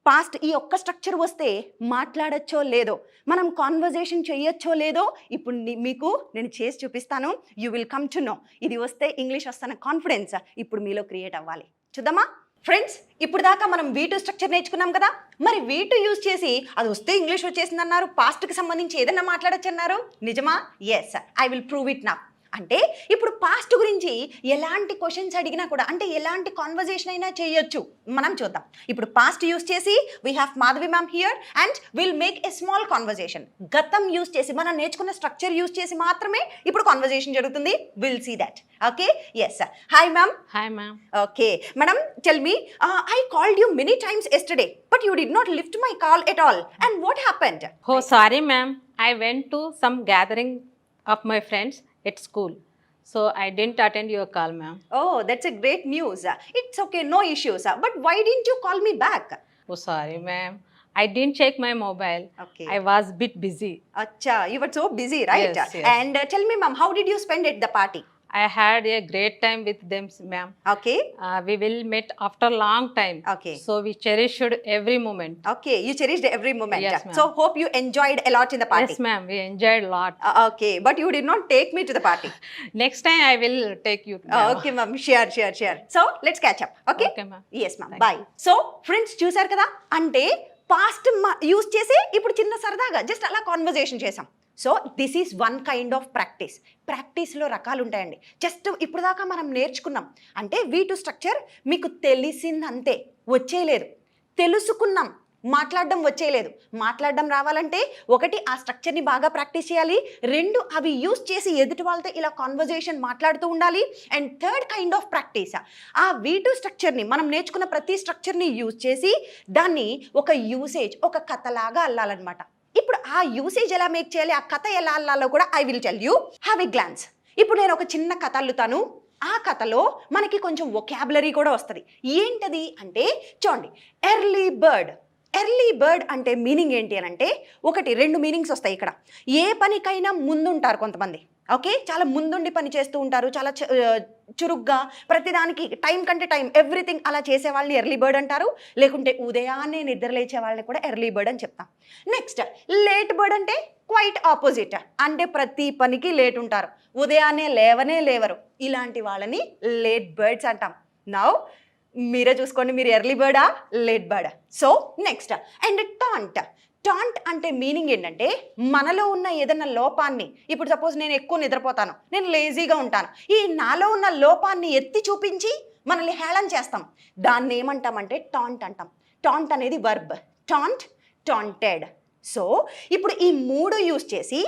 పాస్ట్ ఈ ఒక్క స్ట్రక్చర్ వస్తే మాట్లాడచ్చో లేదో, మనం కాన్వర్జేషన్ చేయొచ్చో లేదో ఇప్పుడు మీకు నేను చేసి చూపిస్తాను. You will come to know. ఇది వస్తే ఇంగ్లీష్ వస్తున్న కాన్ఫిడెన్స్ ఇప్పుడు మీలో క్రియేట్ అవ్వాలి. చూద్దామా ఫ్రెండ్స్. ఇప్పుడు దాకా మనం V2 స్ట్రక్చర్ నేర్చుకున్నాం కదా. మరి V2 యూజ్ చేసి అది వస్తే ఇంగ్లీష్ వచ్చేసింది అన్నారు. పాస్ట్కి సంబంధించి ఏదైనా మాట్లాడచ్చు అన్నారు. నిజమా. Yes, I will prove it now. అంటే ఇప్పుడు పాస్ట్ గురించి ఎలాంటి క్వశ్చన్స్ అడిగినా కూడా అంటే ఎలాంటి కాన్వర్జేషన్ అయినా చేయొచ్చు. మనం చూద్దాం. ఇప్పుడు పాస్ట్ యూస్ చేసి we have Madhavi ma'am here and will make a small conversation. గతం యూస్ చేసి మనం నేర్చుకున్న స్ట్రక్చర్ యూస్ చేసి మాత్రమే ఇప్పుడు కాన్వర్జేషన్ జరుగుతుంది. Will see that. Okay, yes. Hi ma'am. Hi ma'am. Okay, madam, tell me, I called you many times yesterday, but you did not lift my call at all. And what happened? Oh, sorry ma'am. I went to some gathering of my friends at school. So I didn't attend your call, ma'am. Oh, that's a great news. It's okay, no issues. But why didn't you call me back? Oh, sorry ma'am. I didn't check my mobile. Okay. I was a bit busy. Acha, you were so busy, right? Yes, yes. And tell me, ma'am, how did you spend at the party? I had a great time with them, ma'am. Okay. We will meet after long time. Okay. So we cherished every moment. Okay, you cherished every moment. Yes, ma'am. So hope you enjoyed a lot in the party. Yes, ma'am. We enjoyed a lot. Okay, but you did not take me to the party. Next time I will take you. ma'am. Okay, ma'am. Sure. So let's catch up. Okay. Okay, ma'am. Yes, ma'am. Thank Bye. So friends, చూసారు కదా. అంటే past use చేసి ఇప్పుడు చిన్న సరదాగా just అలా conversation చేసాం. So this is one kind of practice. ప్రాక్టీస్లో రకాలు ఉంటాయండి. జస్ట్ ఇప్పుడు దాకా మనం నేర్చుకున్నాం అంటే V2 స్ట్రక్చర్ మీకు తెలిసిందంతే, వచ్చేయలేదు. తెలుసుకున్నాం, మాట్లాడడం వచ్చేయలేదు. మాట్లాడడం రావాలంటే ఒకటి ఆ స్ట్రక్చర్ని బాగా ప్రాక్టీస్ చేయాలి, 2 అవి యూజ్ చేసి ఎదుటి వాళ్ళతో ఇలా కాన్వర్జేషన్ మాట్లాడుతూ ఉండాలి. And third kind of practice ఆ V2 స్ట్రక్చర్ని మనం నేర్చుకున్న ప్రతి స్ట్రక్చర్ని యూజ్ చేసి దాన్ని ఒక యూసేజ్, ఒక కథలాగా అల్లాలన్నమాట. ఇప్పుడు ఆ యూసేజ్ ఎలా మేక్ చేయాలి, ఆ కథ ఎలా అల్లాలో కూడా I will tell you. Have a glance. ఇప్పుడు నేను ఒక చిన్న కథ అల్లుతాను. ఆ కథలో మనకి కొంచెం వొకాబులరీ కూడా వస్తుంది. ఏంటది అంటే చూడండి, ఎర్లీ బర్డ్. ఎర్లీ బర్డ్ అంటే మీనింగ్ ఏంటి అని అంటే 1, 2 మీనింగ్స్ వస్తాయి ఇక్కడ. ఏ పనికైనా ముందుంటారు కొంతమంది. ఓకే, చాలా ముందుండి పని చేస్తూ ఉంటారు, చాలా చురుగ్గా ప్రతిదానికి టైం కంటే టైం ఎవ్రీథింగ్ అలా చేసే వాళ్ళని ఎర్లీ బర్డ్ అంటారు. లేకుంటే ఉదయాన్నే నిద్ర లేచే వాళ్ళని కూడా ఎర్లీ బర్డ్ అని చెప్తాం. నెక్స్ట్ లేట్ బర్డ్ అంటే క్వైట్ ఆపోజిట్, అంటే ప్రతి పనికి లేట్ ఉంటారు, ఉదయాన్నే లేవరు, ఇలాంటి వాళ్ళని లేట్ బర్డ్స్ అంటాం. నౌ మీరే చూసుకోండి, మీరు ఎర్లీ బర్డా లేట్ బర్డా. సో నెక్స్ట్ అండ్ టాంట్ అంటే మీనింగ్ ఏంటంటే మనలో ఉన్న ఏదైనా లోపాన్ని, ఇప్పుడు సపోజ్ నేను ఎక్కువ నిద్రపోతాను, నేను లేజీగా ఉంటాను, ఈ నాలో ఉన్న లోపాన్ని ఎత్తి చూపించి మనల్ని హేళన చేస్తాం, దాన్ని ఏమంటామంటే టాంట్ అంటాం. టాంట్ అనేది వర్బ్, టాంటెడ్. సో ఇప్పుడు ఈ 3 యూస్ చేసి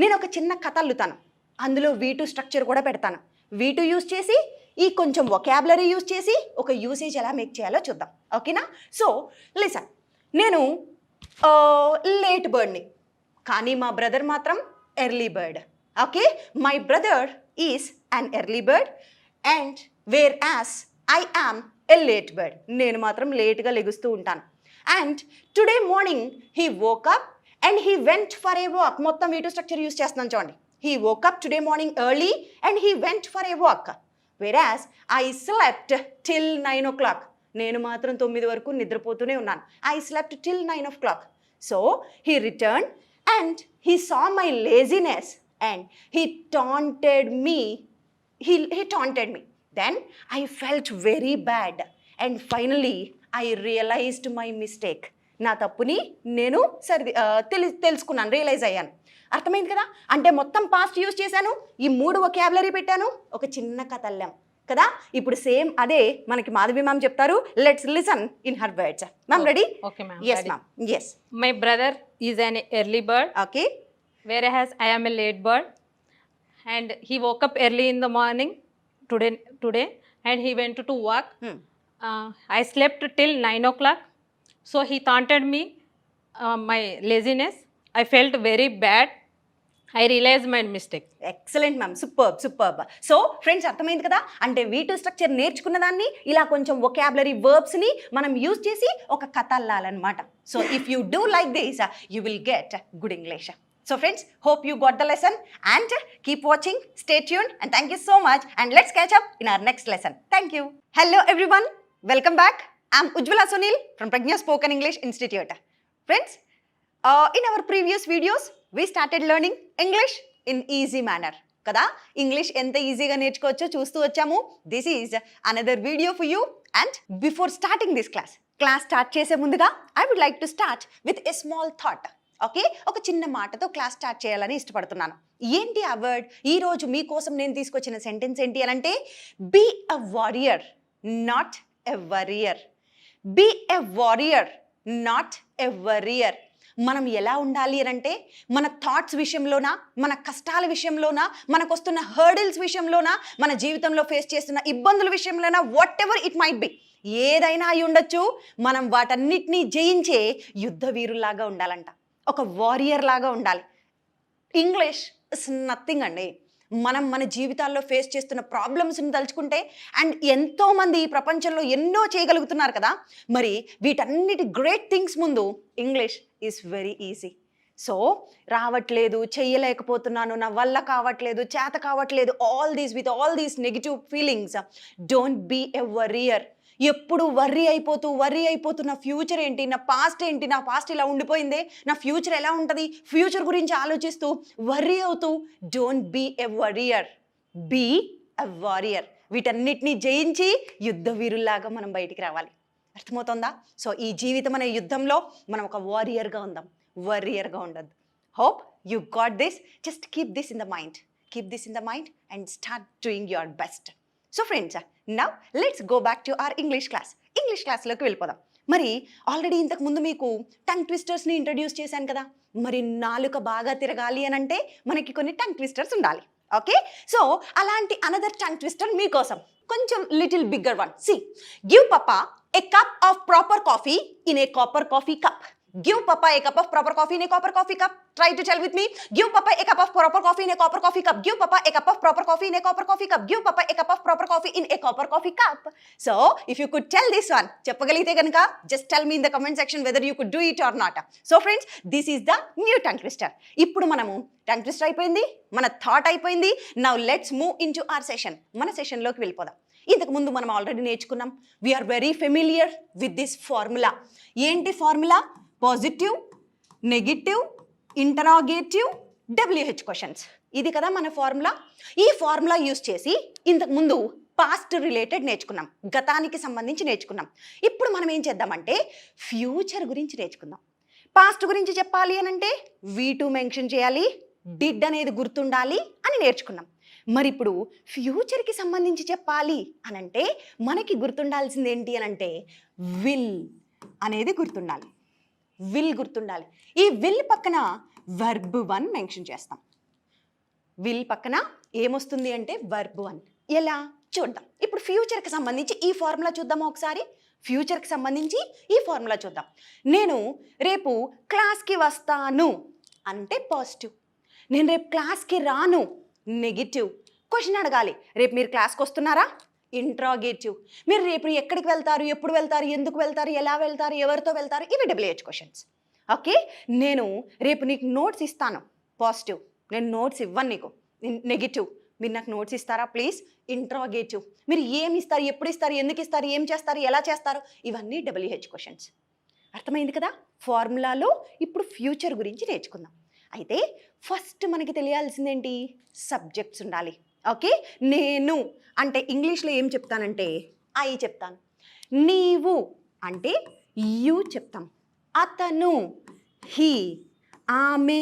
నేను ఒక చిన్న కథ అల్లుతాను, అందులో V2 స్ట్రక్చర్ కూడా పెడతాను. V2 యూస్ చేసి ఈ కొంచెం వొకాబులరీ యూస్ చేసి ఒక యూసేజ్ ఎలా మేక్ చేయాలో చూద్దాం, ఓకేనా? సో లిసన్, నేను లేట్ బర్డ్ని, కానీ మా బ్రదర్ మాత్రం early bird. Okay, my brother is an early bird and where as I am a late bird. నేను మాత్రం లేట్గా లెగుస్తూ ఉంటాను. And today morning he woke up and he went for a walk. మొత్తం V2 స్ట్రక్చర్ యూస్ చేస్తున్నాను చూడండి. He woke up today morning early and he went for a walk. Whereas I slept till 9 o'clock. నేను మాత్రం 9 వరకు నిద్రపోతూనే ఉన్నాను. I slept till 9 o'clock. So he return and he saw my laziness and he టాంటెడ్ me. He taunted me. Then I felt very bad and finally I realized my mistake. నా తప్పుని నేను తెలుసుకున్నాను, realise అయ్యాను. అర్థమైంది కదా? అంటే మొత్తం పాస్ట్ యూజ్ చేశాను, ఈ 3 వొకాబులరీ పెట్టాను, ఒక చిన్న కథ అల్లాం కదా. ఇప్పుడు సేమ్ అదే మనకి మాధవి మ్యామ్ చెప్తారు. Let's listen in her words. Ma'am ready? Okay, ma'am. Yes, Ready. ma'am. Yes. My brother is an early bird, Okay. whereas I am a late bird. And he woke up early in the morning today, and he went to work. I slept till 9 o'clock. So he taunted me, my laziness. I felt very bad. I realized my mistake. Excellent ma'am, superb. So friends అర్థమైంది కదా, అంటే V2 structure నేర్చుకున్న దాన్ని ఇలా కొంచెం vocabulary వర్బ్స్ని మనం use చేసి ఒక కథ అల్లాలన్నమాట. So if you do like this you will get good English. So friends, hope you got the lesson and keep watching, stay tuned and thank you so much and let's catch up in our next lesson. Thank you. Hello everyone, welcome back. I'm Ujjwala Sunil from Pragya Spoken English Institute. Friends, in our previous videos, we started learning English in easy manner. Kada English ఎంత ఈజీగా నేర్చుకోవచ్చో చూస్తూ వచ్చాము. This is another video for you. And before starting this class start చేసే ముందుగా I would like to start with a small thought. Okay, ఒక చిన్న మాటతో class start చేయాలని ఇష్టపడుతున్నాను. ఏంటి ఆ వర్డ్? ఈరోజు మీకోసం నేను తీసుకొచ్చిన సెంటెన్స్ ఏంటి అని అంటే, be a warrior not a worrier. Be a warrior not a worrier. మనం ఎలా ఉండాలి అని అంటే, మన థాట్స్ విషయంలోనా, మన కష్టాల విషయంలోనా, మనకు వస్తున్న హర్డిల్స్ విషయంలోనా, మన జీవితంలో ఫేస్ చేస్తున్న ఇబ్బందుల విషయంలోనా, whatever it might be, ఏదైనా అయి ఉండొచ్చు, మనం వాటన్నిటినీ జయించే యుద్ధ వీరులాగా ఉండాలంట, ఒక వారియర్ లాగా ఉండాలి. ఇంగ్లీష్ ఇస్ నథింగ్ అండి. మనం మన జీవితాల్లో ఫేస్ చేస్తున్న ప్రాబ్లమ్స్ని తలుచుకుంటే, అండ్ ఎంతోమంది ఈ ప్రపంచంలో ఎన్నో చేయగలుగుతున్నారు కదా, మరి వీటన్నిటి గ్రేట్ థింగ్స్ ముందు English is very easy. So రావట్లేదు, చెయ్యలేకపోతున్నాను, నా వల్ల కావట్లేదు, చేత కావట్లేదు, with all these negative feelings, don't be a worrier. ఎప్పుడు వర్రీ అయిపోతూ నా ఫ్యూచర్ ఏంటి, నా పాస్ట్ ఇలా ఉండిపోయిందే, నా ఫ్యూచర్ ఎలా ఉంటుంది, ఫ్యూచర్ గురించి ఆలోచిస్తూ వర్రీ అవుతూ, don't be a worrier, be a warrior. వీటన్నిటిని జయించి యుద్ధ వీరుల్లాగా మనం బయటికి రావాలి. అర్థమవుతుందా? సో ఈ జీవితం అనే యుద్ధంలో మనం ఒక వారియర్గా ఉందాం, వర్రియర్గా ఉండద్దు. Hope you got this. Just keep this in the mind and start doing your best. So friends, now let's go back to our English క్లాస్లోకి వెళ్ళిపోదాం. మరి ఆల్రెడీ ఇంతకు ముందు మీకు టంగ్ ట్విస్టర్స్ని ఇంట్రడ్యూస్ చేశాను కదా. మరి నాలుక బాగా తిరగాలి అని అంటే మనకి కొన్ని టంగ్ ట్విస్టర్స్ ఉండాలి. ఓకే, సో అలాంటి అనదర్ టంగ్ ట్విస్టర్ మీకోసం, కొంచెం little bigger one. See, give papa a cup of proper coffee in a copper coffee cup. Give Papa a cup of proper coffee in a copper coffee cup. Try to tell with me. Give Papa a cup of proper coffee in a copper coffee cup. Give Papa a cup of proper coffee in a copper coffee cup. Give Papa a cup of proper coffee in a copper coffee cup. So, if you could tell this one, చెప్పగలిగితే కనుక just tell me in the comment section whether you could do it or not. So friends, this is the new tongue twister. ఇప్పుడు మనము tongue twister అయిపోయింది, మన thought అయిపోయింది. Now let's move into our session. మన సెషన్లోకి వెళ్ళిపోదాం. ఇంతకు ముందు మనం ఆల్రెడీ నేర్చుకున్నాం. We are very familiar with this formula. ఏంటి formula? Positive, negative, interrogative, WH questions. ఇది కదా మన ఫార్ములా. ఈ ఫార్ములా యూస్ చేసి ఇంతకు ముందు పాస్ట్ రిలేటెడ్ నేర్చుకున్నాం, గతానికి సంబంధించి నేర్చుకున్నాం. ఇప్పుడు మనం ఏం చేద్దామంటే ఫ్యూచర్ గురించి నేర్చుకుందాం. పాస్ట్ గురించి చెప్పాలి అని అంటే V2 మెన్షన్ చేయాలి, డిడ్ అనేది గుర్తుండాలి అని నేర్చుకున్నాం. మరి ఇప్పుడు ఫ్యూచర్కి సంబంధించి చెప్పాలి అని అంటే మనకి గుర్తుండాల్సింది ఏంటి అని అంటే విల్ అనేది గుర్తుండాలి. విల్ గుర్తుండాలి. ఈ విల్ పక్కన వర్బ్ 1 మెన్షన్ చేస్తాం. విల్ పక్కన ఏమొస్తుంది అంటే వర్బ్ 1. ఎలా చూద్దాం. ఇప్పుడు ఫ్యూచర్కి సంబంధించి ఈ ఫార్ములా చూద్దామా ఒకసారి. ఫ్యూచర్కి సంబంధించి ఈ ఫార్ములా చూద్దాం. నేను రేపు క్లాస్కి వస్తాను అంటే పాజిటివ్. నేను రేపు క్లాస్కి రాను నెగిటివ్. క్వశ్చన్ అడగాలి, రేపు మీరు క్లాస్కి వస్తున్నారా? ఇంట్రాగేటివ్. మీరు రేపు ఎక్కడికి వెళ్తారు, ఎప్పుడు వెళ్తారు, ఎందుకు వెళ్తారు, ఎలా వెళ్తారు, ఎవరితో వెళ్తారు, ఇవి WH క్వశ్చన్స్. ఓకే, నేను రేపు నీకు నోట్స్ ఇస్తాను పాజిటివ్. నేను నోట్స్ ఇవ్వను నీకు నెగిటివ్. మీరు నాకు నోట్స్ ఇస్తారా ప్లీజ్? ఇంట్రాగేటివ్. మీరు ఏమి ఇస్తారు, ఎప్పుడు ఇస్తారు, ఎందుకు ఇస్తారు, ఏం చేస్తారు, ఎలా చేస్తారు, ఇవన్నీ WH క్వశ్చన్స్. అర్థమైంది కదా? ఫార్ములాలో ఇప్పుడు ఫ్యూచర్ గురించి నేర్చుకుందాం. అయితే ఫస్ట్ మనకి తెలియాల్సిందేంటి? సబ్జెక్ట్స్ ఉండాలి. ఓకే, నేను అంటే ఇంగ్లీష్లో ఏం చెప్తానంటే ఐ చెప్తాను. నీవు అంటే యు చెప్తాం. అతను హీ, ఆమె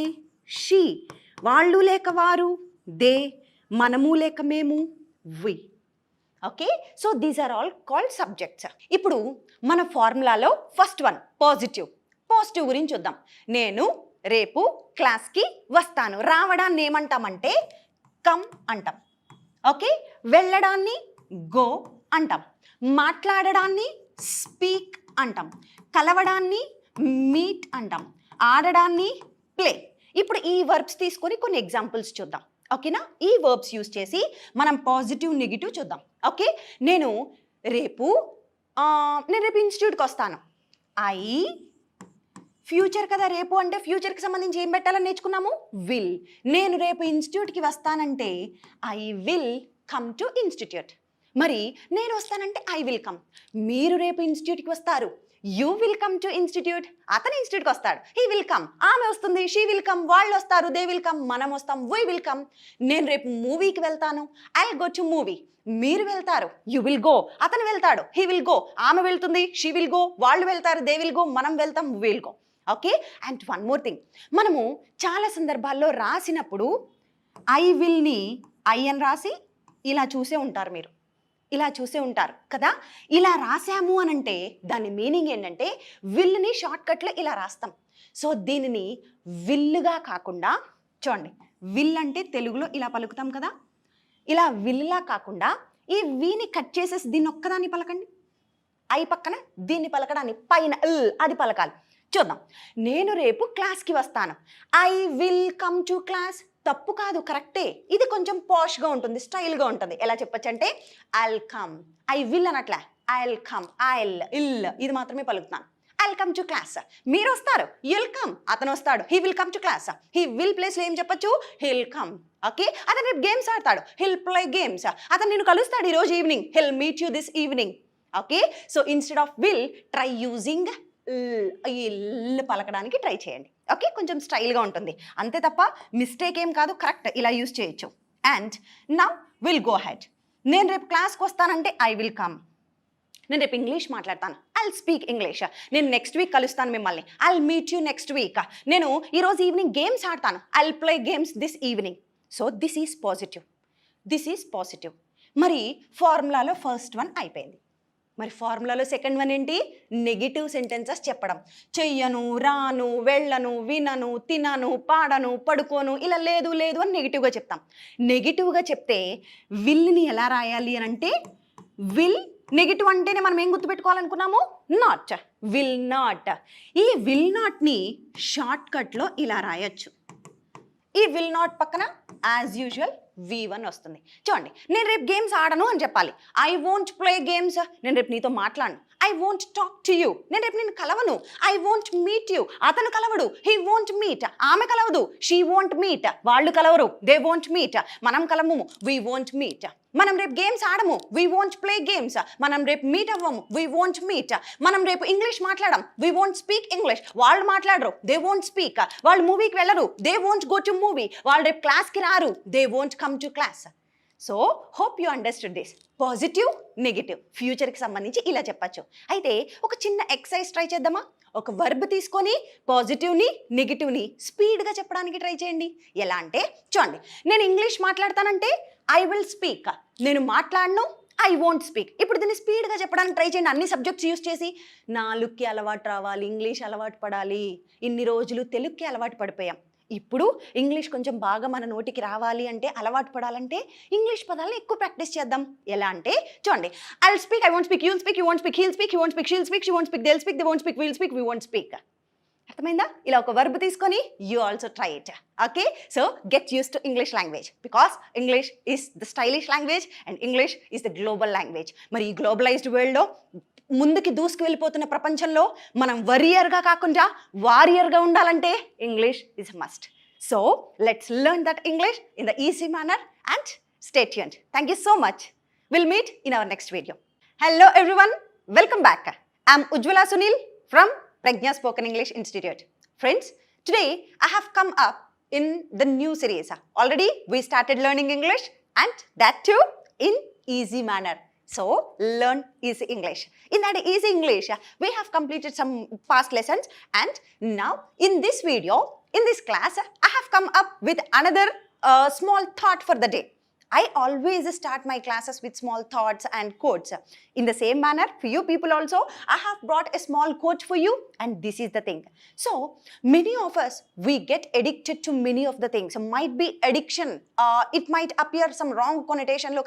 షీ, వాళ్ళు లేక వారు దే, మనము లేక మేము we. Okay, so these are all called subjects. ఇప్పుడు మన ఫార్ములాలో ఫస్ట్ వన్ పాజిటివ్. పాజిటివ్ గురించి చూద్దాం. నేను రేపు క్లాస్కి వస్తాను. రావడాన్ని ఏమంటామంటే కమ్ అంటాం. ఓకే, వెళ్ళడాన్ని గో అంటాం. మాట్లాడడాన్ని స్పీక్ అంటాం. కలవడాన్ని మీట్ అంటాం. ఆడడాన్ని ప్లే. ఇప్పుడు ఈ వర్బ్స్ తీసుకొని కొన్ని ఎగ్జాంపుల్స్ చూద్దాం. ఓకేనా? ఈ వర్బ్స్ యూస్ చేసి మనం పాజిటివ్ నెగిటివ్ చూద్దాం. ఓకే, నేను రేపు ఇన్స్టిట్యూట్కి వస్తాను. ఐ ఫ్యూచర్ కదా, రేపు అంటే ఫ్యూచర్కి సంబంధించి ఏం పెట్టాలని నేర్చుకున్నాము? విల్. నేను రేపు ఇన్స్టిట్యూట్కి వస్తానంటే I will come to institute. మరి నేను వస్తానంటే ఐ విల్ కమ్. మీరు రేపు ఇన్స్టిట్యూట్కి వస్తారు, you will come to institute. అతను ఇన్స్టిట్యూట్కి వస్తాడు, హీ విల్ కమ్. ఆమె వస్తుంది, షీ విల్ కమ్. వాళ్ళు వస్తారు, దే విల్ కమ్. మనం వస్తాం, వీ విల్ కమ్. నేను రేపు మూవీకి వెళ్తాను, I will go to movie. మీరు వెళ్తారు, యూ విల్ గో. అతను వెళ్తాడు, హీ విల్ గో. ఆమె వెళ్తుంది, షీ విల్ గో. వాళ్ళు వెళ్తారు, దే విల్ గో. మనం వెళ్తాం, we will go. Okay, and one more thing, మనము చాలా సందర్భాల్లో రాసినప్పుడు ఐ విల్ని ఐ అని రాసి ఇలా చూసే ఉంటారు. మీరు ఇలా చూసే ఉంటారు కదా. ఇలా రాసాము అని అంటే దాని మీనింగ్ ఏంటంటే విల్ని షార్ట్కట్లో ఇలా రాస్తాం. సో దీనిని విల్లుగా కాకుండా చూడండి, విల్ అంటే తెలుగులో ఇలా పలుకుతాం కదా, ఇలా విల్లులా కాకుండా ఈ వీని కట్ చేసేసి దీన్ని ఒక్కదాన్ని పలకండి. ఐ పక్కన దీన్ని పలకడాన్ని పైన అది పలకాలి. చూద్దాం. నేను రేపు క్లాస్కి వస్తాను. I will come to class. తప్పు కాదు, కరెక్టే. ఇది కొంచెం పాష్గా ఉంటుంది, స్టైల్గా ఉంటుంది. ఎలా చెప్పచ్చు అంటే I'll come. I will అనట్లే, I'll come. ఇల్ ఇది మాత్రమే పలుకుతాను. I'll come to class. మీరు వస్తారు, యుల్ కమ్. అతను వస్తాడు, he will come to class. He will ప్లేస్లో ఏం చెప్పచ్చు? Hill come. ఓకే, అతను రేపు గేమ్స్ ఆడతాడు, హిల్ ప్లే గేమ్స్. అతను నేను కలుస్తాడు ఈరోజు evening, hill meet you this evening. Okay, so instead of will try using ఇల్ పలకడానికి ట్రై చేయండి. ఓకే, కొంచెం స్టైల్గా ఉంటుంది అంతే తప్ప మిస్టేక్ ఏం కాదు, కరెక్ట్. ఇలా యూజ్ చేయొచ్చు. And now will go head. నేను రేపు క్లాస్కి వస్తానంటే ఐ విల్ కమ్. నేను రేపు ఇంగ్లీష్ మాట్లాడతాను, ఐ విల్ స్పీక్ ఇంగ్లీష్. నేను నెక్స్ట్ వీక్ కలుస్తాను మిమ్మల్ని, I will meet you next week. నేను ఈరోజు ఈవినింగ్ గేమ్స్ ఆడతాను, I will play games this evening. So this is positive. This is positive. మరి ఫార్ములాలో ఫస్ట్ వన్ అయిపోయింది. మరి ఫార్ములాలో సెకండ్ వన్ ఏంటి? నెగిటివ్ సెంటెన్సెస్ చెప్పడం. చెయ్యను, రాను, వెళ్ళను, వినను, తినను, పాడను, పడుకోను, ఇలా లేదు లేదు అని నెగిటివ్గా చెప్తాం. నెగిటివ్గా చెప్తే విల్ని ఎలా రాయాలి అని అంటే విల్ నెగిటివ్ అంటేనే మనం ఏం గుర్తుపెట్టుకోవాలనుకున్నాము? నాట్. Will not. ఈ విల్ నాట్ని షార్ట్కట్లో ఇలా రాయొచ్చు. ఈ విల్ నాట్ పక్కన యాజ్ యూజువల్ V1 వస్తుంది. చూడండి, నేను రేపు గేమ్స్ ఆడను అని చెప్పాలి. I won't play games. నేను రేపు నీతో మాట్లాడను. I won't talk to you. నేను రేపు నేను కలవను. I won't meet you. అతను కలవడు. He won't meet. ఆమె కలవదు. She won't meet. వాళ్ళు కలవరు. They won't meet. మనం కలవము. We won't meet. మనం రేపు గేమ్స్ ఆడము. We won't play games. మనం రేపు మీట్ అవ్వము. We won't meet. మనం రేపు ఇంగ్లీష్ మాట్లాడము. We won't speak English. వాళ్ళు మాట్లాడరు. They won't speak. వాళ్ళు మూవీకి వెళ్ళరు. They won't go to movie. వాళ్ళు రేపు క్లాస్కి రారు. They won't come to class. So hope you understood this. Positive, negative, ఫ్యూచర్కి సంబంధించి ఇలా చెప్పచ్చు. అయితే ఒక చిన్న ఎక్సర్సైజ్ ట్రై చేద్దామా? ఒక వర్బ్ తీసుకొని పాజిటివ్ని నెగిటివ్ని స్పీడ్గా చెప్పడానికి ట్రై చేయండి. ఎలా అంటే చూడండి, నేను ఇంగ్లీష్ మాట్లాడతానంటే ఐ విల్ స్పీక్. నేను మాట్లాడను, ఐ వోంట్ స్పీక్. ఇప్పుడు దీన్ని స్పీడ్గా చెప్పడానికి ట్రై చేయండి. అన్ని సబ్జెక్ట్స్ యూస్ చేసి. నాలుగుకి అలవాటు రావాలి, ఇంగ్లీష్ అలవాటు పడాలి. ఇన్ని రోజులు తెలుగుకి అలవాటు పడిపోయాం. ఇప్పుడు ఇంగ్లీష్ కొంచెం బాగా మన నోటికి రావాలి అంటే, అలవాటు పడాలంటే ఇంగ్లీష్ పదాలను ఎక్కువ ప్రాక్టీస్ చేద్దాం. ఎలా అంటే చూడండి, I will speak, I won't speak, you will speak, you won't speak, he'll speak, he won't speak, she'll speak, she won't speak, they will speak, they won't speak, will speak, we won't speak. అర్థమైందా? ఇలా ఒక verb తీసుకొని you also try it. Okay, so get use to English language because English is the stylish language and English is the global language. మరి ఈ globalised వరల్డ్లో ముందుకి దూసుకు వెళ్ళిపోతున్న ప్రపంచంలో మనం వరియర్గా కాకుండా వారియర్గా ఉండాలంటే English is must. So let's learn that English in the easy manner and stay tuned. Thank you so much. We'll meet in our next video. Hello everyone, welcome back. I'm Ujjwala Sunil from Pragya Spoken English Institute. Friends, today I have come up in the new series. Already we started learning English and that too in easy manner. So learn easy English. In that easy English, we have completed some past lessons and now in this video, in this class, I have come up with another small thought for the day. I always start my classes with small thoughts and quotes. In the same manner, for you people also, I have brought a small quote for you and this is the thing. So, many of us, we get addicted to many of the things. Might be addiction. It might appear some wrong connotation lo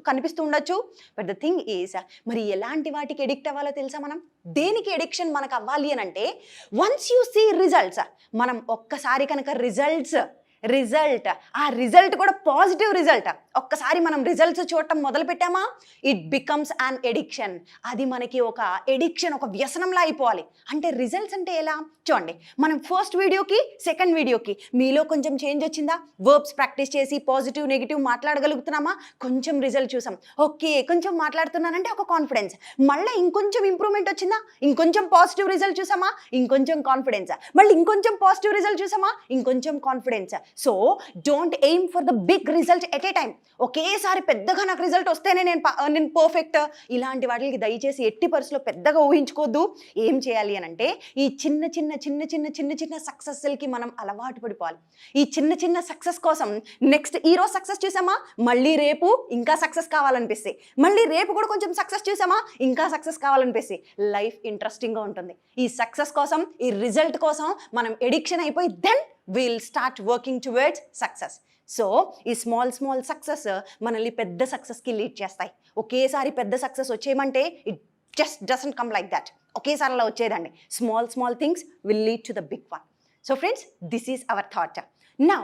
కనిపిస్తూ ఉండొచ్చు. But the thing is, మరి ఎలాంటి వాటికి addict అవ్వాలో తెలుసా మనం? దేనికి addiction మనకు అవ్వాలి అని అంటే, వన్స్ యూ సీ రిజల్ట్స్, మనం ఒక్కసారి కనుక రిజల్ట్ ఆ రిజల్ట్ కూడా పాజిటివ్ రిజల్ట్ ఒక్కసారి మనం రిజల్ట్స్ చూడటం మొదలు పెట్టామా, ఇట్ బికమ్స్ అన్ ఎడిక్షన్. అది మనకి ఒక ఎడిక్షన్, ఒక వ్యసనంలా అయిపోవాలి. అంటే రిజల్ట్స్ అంటే ఎలా చూడండి, మనం ఫస్ట్ వీడియోకి సెకండ్ వీడియోకి మీలో కొంచెం చేంజ్ వచ్చిందా? వర్బ్స్ ప్రాక్టీస్ చేసి పాజిటివ్ నెగిటివ్ మాట్లాడగలుగుతున్నామా? కొంచెం రిజల్ట్ చూసాం, ఓకే కొంచెం మాట్లాడుతున్నానంటే ఒక కాన్ఫిడెన్స్. మళ్ళీ ఇంకొంచెం ఇంప్రూవ్మెంట్ వచ్చిందా? ఇంకొంచెం పాజిటివ్ రిజల్ట్ చూసామా? ఇంకొంచెం కాన్ఫిడెన్స్. మళ్ళీ ఇంకొంచెం పాజిటివ్ రిజల్ట్ చూసామా? ఇంకొంచెం confidence. So don't aim for the big result at a time. ఒకేసారి పెద్దగా నాకు రిజల్ట్ వస్తేనే నేను పర్ఫెక్ట్. ఇలాంటి వాటికి దయచేసి ఎట్టి పరిస్థితిలో పెద్దగా ఊహించుకోవద్దు. ఏం చేయాలి అని అంటే, ఈ చిన్న చిన్న చిన్న చిన్న చిన్న చిన్న సక్సెస్లకి మనం అలవాటు పడిపోవాలి. ఈ చిన్న చిన్న సక్సెస్ కోసం నెక్స్ట్ ఈరోజు సక్సెస్ చూసామా, మళ్ళీ రేపు ఇంకా సక్సెస్ కావాలనిపిస్తాయి, మళ్ళీ రేపు కూడా కొంచెం సక్సెస్ చూసామా, ఇంకా సక్సెస్ కావాలనిపిస్తాయి. లైఫ్ ఇంట్రెస్టింగ్గా ఉంటుంది. ఈ సక్సెస్ కోసం, ఈ రిజల్ట్ కోసం మనం ఎడిక్షన్ అయిపోయి then we'll start working towards success. So ఈ స్మాల్ సక్సెస్ మనల్ని పెద్ద సక్సెస్కి లీడ్ చేస్తాయి. ఒకేసారి పెద్ద సక్సెస్ వచ్చేయమంటే it just doesn't come like that. ఒకేసారి అలా వచ్చేదండి. Small things will lead to the big one. So friends, this is our thought. Now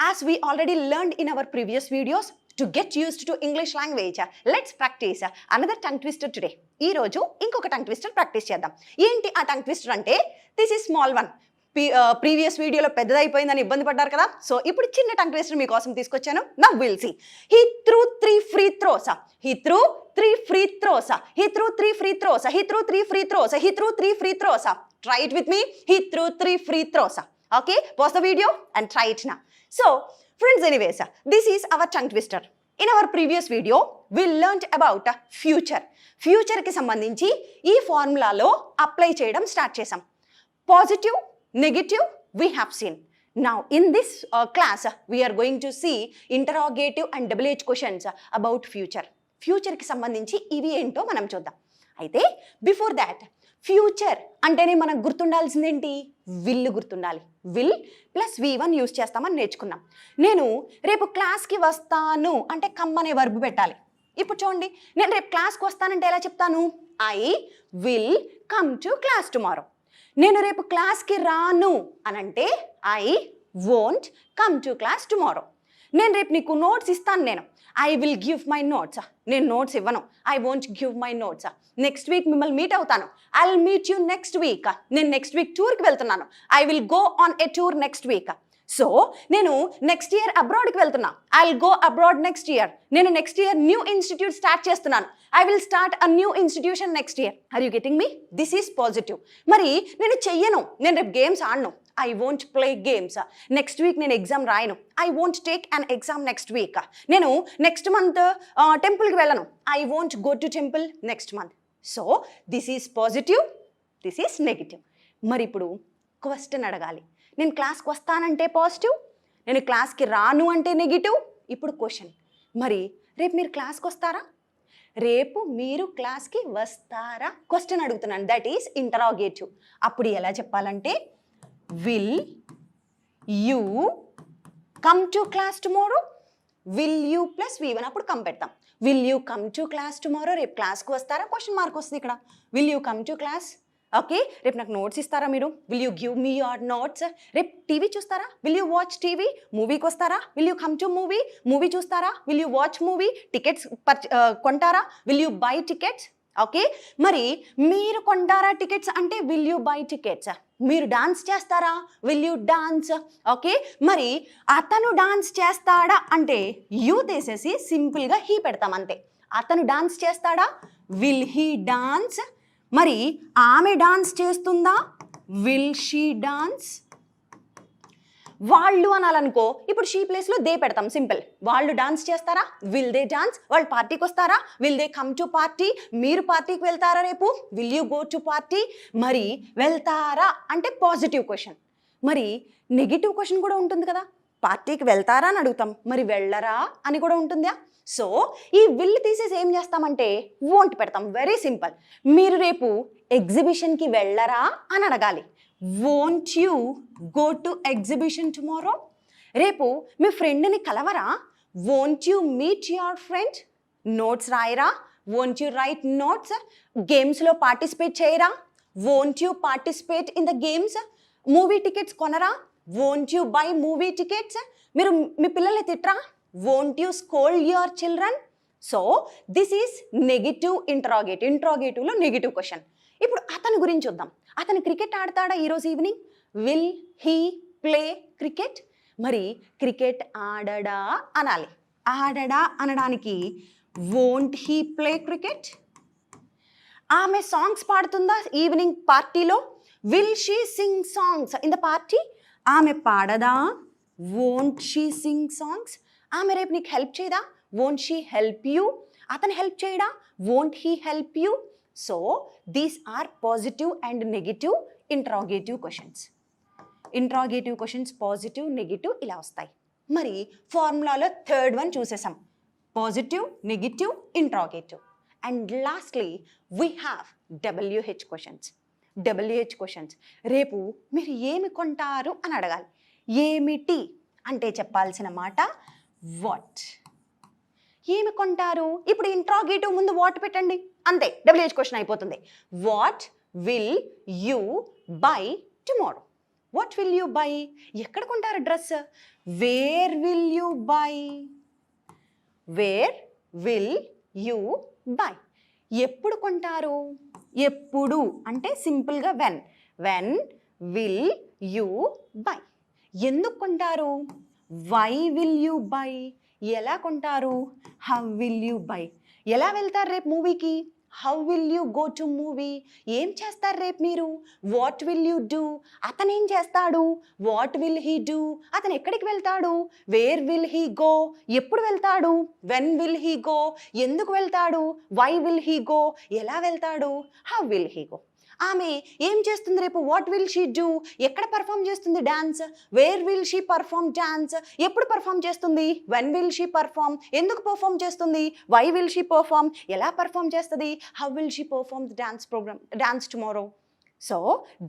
as we already learned in our previous videos, to get used to English language, let's practice another tongue twister today. ఈ రోజు ఇంకొక tongue twister practice చేద్దాం. ఏంటి ఆ tongue twister అంటే, this is small one. Previous వీడియోలో పెద్దదైపోయిందని ఇబ్బంది పడ్డారు కదా, సో ఇప్పుడు చిన్న టంగ్ ట్విస్టర్ మీకోసం తీసుకొచ్చాను. Now will see. He threw 3 free throws. He threw 3 free throws. He threw 3 free throws. He threw 3 free throws. He threw 3 free throws. Try it with me. He threw 3 free throws. Okay, pause the video and try it now. So friends, anyways, this is our tongue twister. In our previous video, we learned about future. Future కి సంబంధించి ఈ ఫార్ములాలో apply చేయడం start చేసాం. Positive, negative we have seen. Now in this class we are going to see interrogative and double H questions about future. Future కి సంబంధించి ఇవి ఏంటో మనం చూద్దాం. అయితే బిఫోర్ దాట్, ఫ్యూచర్ అంటేనే మనకు గుర్తుండాల్సింది ఏంటి? విల్ గుర్తుండాలి. విల్ ప్లస్ V1 యూజ్ చేస్తామని నేర్చుకున్నాం. నేను రేపు క్లాస్కి వస్తాను అంటే కమ్ అనే వర్బ్ పెట్టాలి. ఇప్పుడు చూడండి, నేను రేపు క్లాస్కి వస్తానంటే ఎలా చెప్తాను? I will come to class tomorrow. నేను రేపు క్లాస్కి రాను అనంటే I won't come to class tomorrow. నేను రేపు నీకు నోట్స్ ఇస్తాను, నేను I will give my notes. నేను నోట్స్ ఇవ్వను, I won't give my notes. Next week మిమ్మల్ని మీట్ అవుతాను, I will meet you next week. నేను నెక్స్ట్ వీక్ టూర్కి వెళ్తున్నాను, I will go on a tour next week. So నేను next year అబ్రాడ్కి వెళ్తున్నా, I will go abroad next year. నేను next year new institute start చేస్తున్నాను, I will start a new institution next year. Are you getting me? This is positive. మరి నేను చెయ్యను, నేను రేపు games ఆడను, ఐ వోంట్ ప్లే గేమ్స్. నెక్స్ట్ వీక్ నేను ఎగ్జామ్ రాయను, I won't take an exam next week. నేను నెక్స్ట్ మంత్ టెంపుల్కి వెళ్ళను, I won't go to temple next month. So this is positive, this is negative. మరి ఇప్పుడు క్వశ్చన్ అడగాలి. నేను క్లాస్కి వస్తానంటే పాజిటివ్, నేను క్లాస్కి రాను అంటే నెగిటివ్. ఇప్పుడు క్వశ్చన్, మరి రేపు మీరు క్లాస్కి వస్తారా? రేపు మీరు క్లాస్కి వస్తారా? క్వశ్చన్ అడుగుతున్నాను, దట్ ఈస్ ఇంటరాగేటివ్. అప్పుడు ఎలా చెప్పాలంటే will you come to class tomorrow, will you plus V1 అప్పుడు కమ్ పెడతాం. Will you come to class tomorrow, రేపు క్లాస్కి వస్తారా? క్వశ్చన్ మార్క్ వస్తుంది ఇక్కడ. Will you come to class, okay. రేపు నాకు నోట్స్ ఇస్తారా మీరు? Will you give me your notes. రేపు టీవీ చూస్తారా? Will you watch TV. మూవీకి వస్తారా? Will you come to movie. Movie చూస్తారా? Will you watch movie. Tickets కొంటారా? Will you by tickets. Okay. మరి మీరు కొంటారా టికెట్స్ అంటే విల్ యూ బై టికెట్స్. మీరు డాన్స్ చేస్తారా? Will you dance. ఓకే. మరి అతను డాన్స్ చేస్తాడా అంటే యూ తీసేసి సింపుల్గా హీ పెడతాం అంతే. అతను డాన్స్ చేస్తాడా? Will he dance. మరి ఆమె డాన్స్ చేస్తుందా? Will she dance. వాళ్ళు అనాలనుకో, ఇప్పుడు షీ ప్లేస్లో దే పెడతాం సింపుల్. వాళ్ళు డాన్స్ చేస్తారా? Will they dance. వాళ్ళు పార్టీకి వస్తారా? Will they come to party. మీరు పార్టీకి వెళ్తారా రేపు? Will you go to party. మరి వెళ్తారా అంటే పాజిటివ్ క్వశ్చన్. మరి నెగిటివ్ క్వశ్చన్ కూడా ఉంటుంది కదా, పార్టీకి వెళ్తారా అని అడుగుతాం, మరి వెళ్ళరా అని కూడా ఉంటుందా? సో ఈ విల్ తీసేసి ఏం చేస్తామంటే వోంట్ పెడతాం. Very simple. మీరు రేపు ఎగ్జిబిషన్కి వెళ్ళరా అని అడగాలి. Won't you go to exhibition tomorrow. రేపు మీ ఫ్రెండ్ని కలవరా? Won't you meet your friend. Notes రాయరా? Won't you write notes. గేమ్స్లో పార్టిసిపేట్ చేయరా? Won't you participate in the games. Movie tickets కొనరా? Won't you buy movie tickets. మీరు మీ పిల్లల్ని తిట్టరా? Won't you scold your children. So this is negative interrogative. ఇంటరాగేటివ్లో negative question. ఇప్పుడు అతని గురించి చూద్దాం. అతను క్రికెట్ ఆడతాడా ఈరోజు evening? Will he play cricket. మరి క్రికెట్ ఆడడా అనాలి. ఆడడా అనడానికి వోంట్ హీ ప్లే క్రికెట్. ఆమె సాంగ్స్ పాడుతుందా ఈవినింగ్ పార్టీలో? Will she sing songs in the party. ఆమె పాడదా? Won't she sing songs. ఆమె రేపు నీకు హెల్ప్ చేయదా? Won't she help you. అతను హెల్ప్ చేయడా? Won't he help you. So these are positive and negative interrogative questions. Interrogative questions positive, negative ఇలా వస్తాయి. మరి ఫార్ములాలో థర్డ్ వన్ చూసేసాం, positive, negative, interrogative. And lastly we have WH questions. WH questions రేపు మీరు ఏమి కొంటారు అని అడగాలి. ఏమిటి అంటే చెప్పాల్సిన మాట వాట్. ఏమి కొంటారు? ఇప్పుడు ఇంట్రాగేటివ్ ముందు వాట్ పెట్టండి అంతే, WH క్వశ్చన్ అయిపోతుంది. What will you buy tomorrow. What will you buy. ఎక్కడ కొంటారు dress? Where will you buy. Where will you buy. ఎప్పుడు కొంటారు? ఎప్పుడు అంటే సింపుల్గా when. When will you buy. ఎందుకు కొంటారు? Why will you buy. ఎలా కొంటారు? How will you buy. ఎలా వెళ్తారు రేపు మూవీకి? How will you go to movie. ఏం చేస్తారు రేపు మీరు? What will you do. అతను ఏం చేస్తాడు? What will he do. అతను ఎక్కడికి వెళ్తాడు? Where will he go. ఎప్పుడు వెళ్తాడు? When will he go. ఎందుకు వెళ్తాడు? Why will he go. ఎలా వెళ్తాడు? How will he go. ఆమె ఏం చేస్తుంది రేపు? What will she do. ఎక్కడ పర్ఫామ్ చేస్తుంది dance? Where will she perform dance. ఎప్పుడు పర్ఫామ్ చేస్తుంది? When will she perform. ఎందుకు పర్ఫామ్ చేస్తుంది? Why will she perform. ఎలా పర్ఫామ్ చేస్తుంది? How will she perform the dance tomorrow. So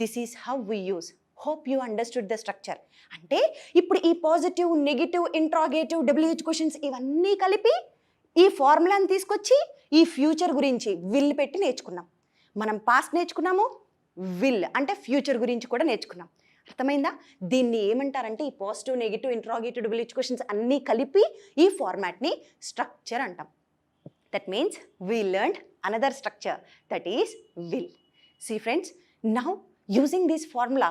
this is how we use. Hope you understood the structure. అంటే ఇప్పుడు ఈ positive, negative, interrogative, WH questions ఇవన్నీ కలిపి ఈ ఫార్ములాని తీసుకొచ్చి ఈ ఫ్యూచర్ గురించి విల్ పెట్టి నేర్చుకున్నాం. మనం పాస్ట్ నేర్చుకున్నాము, విల్ అంటే ఫ్యూచర్ గురించి కూడా నేర్చుకున్నాం. అర్థమైందా? దీన్ని ఏమంటారంటే ఈ positive, negative, interrogative, double equations అన్నీ కలిపి ఈ ఫార్మాట్ని స్ట్రక్చర్ అంటాం. That means we learned another structure that is will. See friends, now using this formula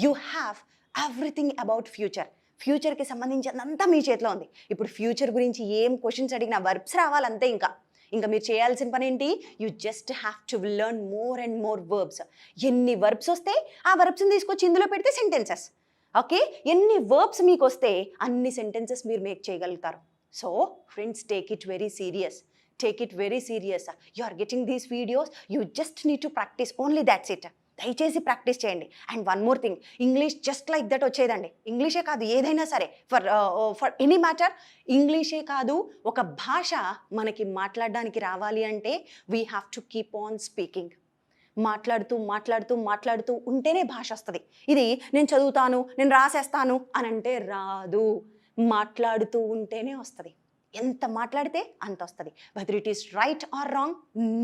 you have everything about future. ఫ్యూచర్కి సంబంధించినంతా మీ చేతిలో ఉంది. ఇప్పుడు ఫ్యూచర్ గురించి ఏం క్వశ్చన్స్ అడిగినా వర్బ్స్ రావాలంతే. ఇంకా మీరు చేయాల్సిన పని ఏంటి? You just have to learn more and more verbs. ఎన్ని వర్బ్స్ వస్తే ఆ వర్బ్స్ని తీసుకొచ్చి ఇందులో పెడితే సెంటెన్సెస్. ఓకే, ఎన్ని వర్బ్స్ మీకు వస్తే అన్ని సెంటెన్సెస్ మీరు మేక్ చేయగలుగుతారు. So friends, take it very serious. Take it very serious. You are getting these videos, you just need to practice, only that's it. దయచేసి ప్రాక్టీస్ చేయండి. And one more thing, English just like that వచ్చేదండి. ఇంగ్లీషే కాదు, ఏదైనా సరే, for any matter, ఇంగ్లీషే కాదు, ఒక భాష మనకి మాట్లాడడానికి రావాలి అంటే we have to keep on speaking. మాట్లాడుతూ ఉంటేనే భాష వస్తుంది. ఇది నేను చదువుతాను, నేను రాసేస్తాను అని అంటే రాదు. మాట్లాడుతూ ఉంటేనే వస్తుంది. ఎంత మాట్లాడితే అంత వస్తుంది. Whether it is right or wrong,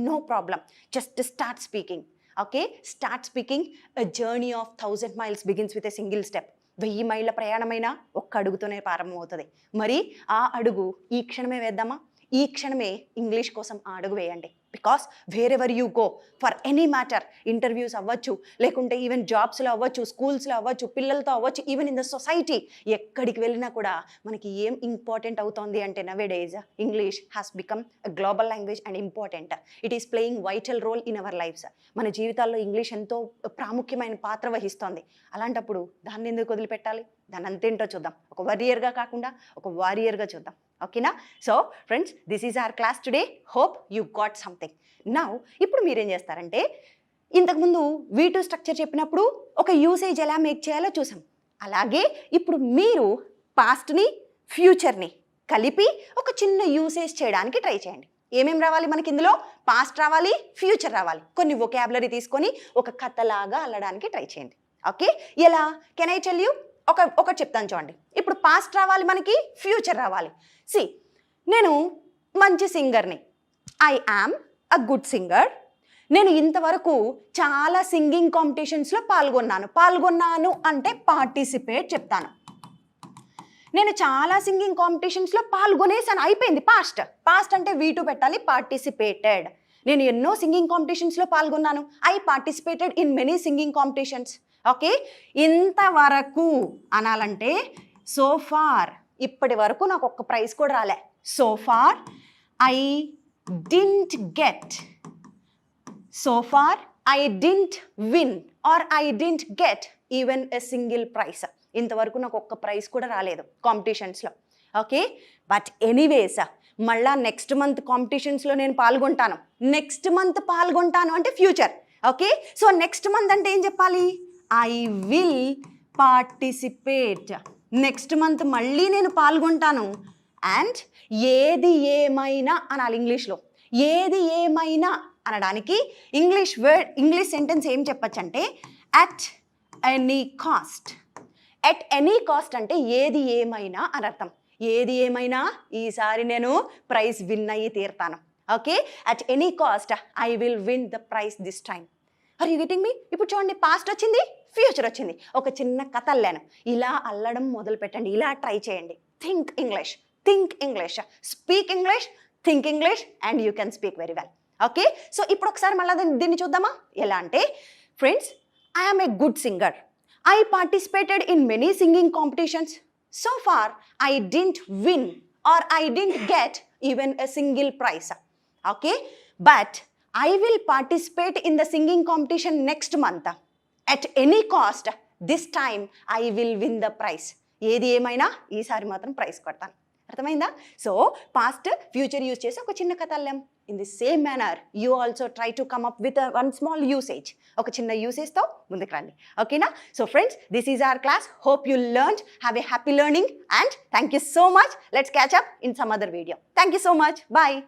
no problem, just start speaking. Okay, start speaking. A journey of 1000 miles begins with a single step. 1000 మైళ్ళ ప్రయాణమైనా ఒక్క అడుగుతోనే ప్రారంభమవుతుంది. మరి ఆ అడుగు ఈ క్షణమే వేద్దామా? ఈ క్షణమే ఇంగ్లీష్ కోసం ఆ అడుగు వేయండి. Because wear ever you go, for any matter, interviews అవ్వచ్చు, లేకుంటే ఈవెన్ జాబ్స్లో అవ్వచ్చు, స్కూల్స్లో అవ్వచ్చు, పిల్లలతో అవ్వచ్చు, ఈవెన్ ఇన్ ద సొసైటీ, ఎక్కడికి వెళ్ళినా కూడా మనకి ఏం ఇంపార్టెంట్ అవుతోంది అంటే nowadays English has become a global language and important. It is playing vital role in our lives. మన జీవితాల్లో ఇంగ్లీష్ ఎంతో ప్రాముఖ్యమైన పాత్ర వహిస్తోంది. అలాంటప్పుడు దాన్ని ఎందుకు వదిలిపెట్టాలి? దాన్ని అంతేంటో చూద్దాం. ఒక వారియర్గా కాకుండా ఒక వారియర్గా చూద్దాం. ఓకేనా? So friends, this is our class today. Hope you got something. Now ఇప్పుడు మీరేం చేస్తారంటే, ఇంతకుముందు V2 స్ట్రక్చర్ చెప్పినప్పుడు ఒక యూసేజ్ ఎలా మేక్ చేయాలో చూసాం. అలాగే ఇప్పుడు మీరు పాస్ట్ని, ఫ్యూచర్ని కలిపి ఒక చిన్న యూసేజ్ చేయడానికి ట్రై చేయండి. ఏమేం రావాలి మనకి ఇందులో? పాస్ట్ రావాలి, ఫ్యూచర్ రావాలి. కొన్ని వొకాబులరీ తీసుకొని ఒక కథలాగా అల్లడానికి ట్రై చేయండి. ఓకే, ఎలా? Can I tell you? ఒకటి చెప్తాను చూడండి. ఇప్పుడు పాస్ట్ రావాలి మనకి, ఫ్యూచర్ రావాలి. సి, నేను మంచి సింగర్ని. I am a good singer. నేను ఇంతవరకు చాలా సింగింగ్ కాంపిటీషన్స్లో పాల్గొన్నాను అంటే పార్టిసిపేట్ చెప్తాను. నేను చాలా సింగింగ్ కాంపిటీషన్స్లో పాల్గొనేసాను, అయిపోయింది పాస్ట్ అంటే V2 పెట్టాలి, పార్టిసిపేటెడ్. నేను ఎన్నో సింగింగ్ కాంపిటీషన్స్లో పాల్గొన్నాను. I participated in many singing competitions. Okay, ఇంతవరకు అనాలంటే సో ఫార్, ఇప్పటి వరకు నాకు ఒక్క ప్రైజ్ కూడా రాలే. So far I didn't get, so far I didn't win or I didn't get even a single prize. ఇంతవరకు నాకు ఒక్క ప్రైజ్ కూడా రాలేదు కాంపిటీషన్స్లో. ఓకే, బట్ ఎనీవేస్, మళ్ళా నెక్స్ట్ మంత్ కాంపిటీషన్స్లో నేను పాల్గొంటాను. నెక్స్ట్ మంత్ పాల్గొంటాను అంటే future. Okay, so next month అంటే ఏం చెప్పాలి? I will participate. Next month మళ్ళీ నేను పాల్గొంటాను. అండ్ ఏది ఏమైనా అనాలి ఇంగ్లీష్లో. ఏది ఏమైనా అనడానికి ఇంగ్లీష్ సెంటెన్స్ ఏం చెప్పచ్చు అంటే at any cost. At any cost అంటే ఏది ఏమైనా అని అర్థం. ఏది ఏమైనా ఈసారి నేను ప్రైజ్ విన్ అయ్యి తీరుతాను. Okay, at any cost I will win the prize this time. Are you getting me? ఇప్పుడు చూడండి, పాస్ట్ వచ్చింది, ఫ్యూచర్ వచ్చింది. ఒక చిన్న కథ అల్లాను. ఇలా అల్లడం మొదలు పెట్టండి, ఇలా ట్రై చేయండి. Think English, speak English, think English and you can speak very well. Okay, so ఇప్పుడు ఒకసారి మళ్ళీ దీన్ని చూద్దామా? ఎలా అంటే, friends, I am a good singer. I participated in many singing competitions. So far I didn't win or I didn't get even a single prize. Okay, but I will participate in the singing competition next month. At any cost, this time I will win the prize. ఏది ఏమైనా ఈసారి మాత్రం praise కొడతాను. అర్థమైందా? So past, future use చేసి ఒక చిన్న కథ అల్లాం. In the same manner you also try to come up with one small usage. ఒక చిన్న యూసేజ్తో ముందుకు రండి. ఓకేనా? So friends, this is our class. Hope you learned. Have a happy learning and thank you so much. Let's catch up in some other video. Thank you so much. Bye.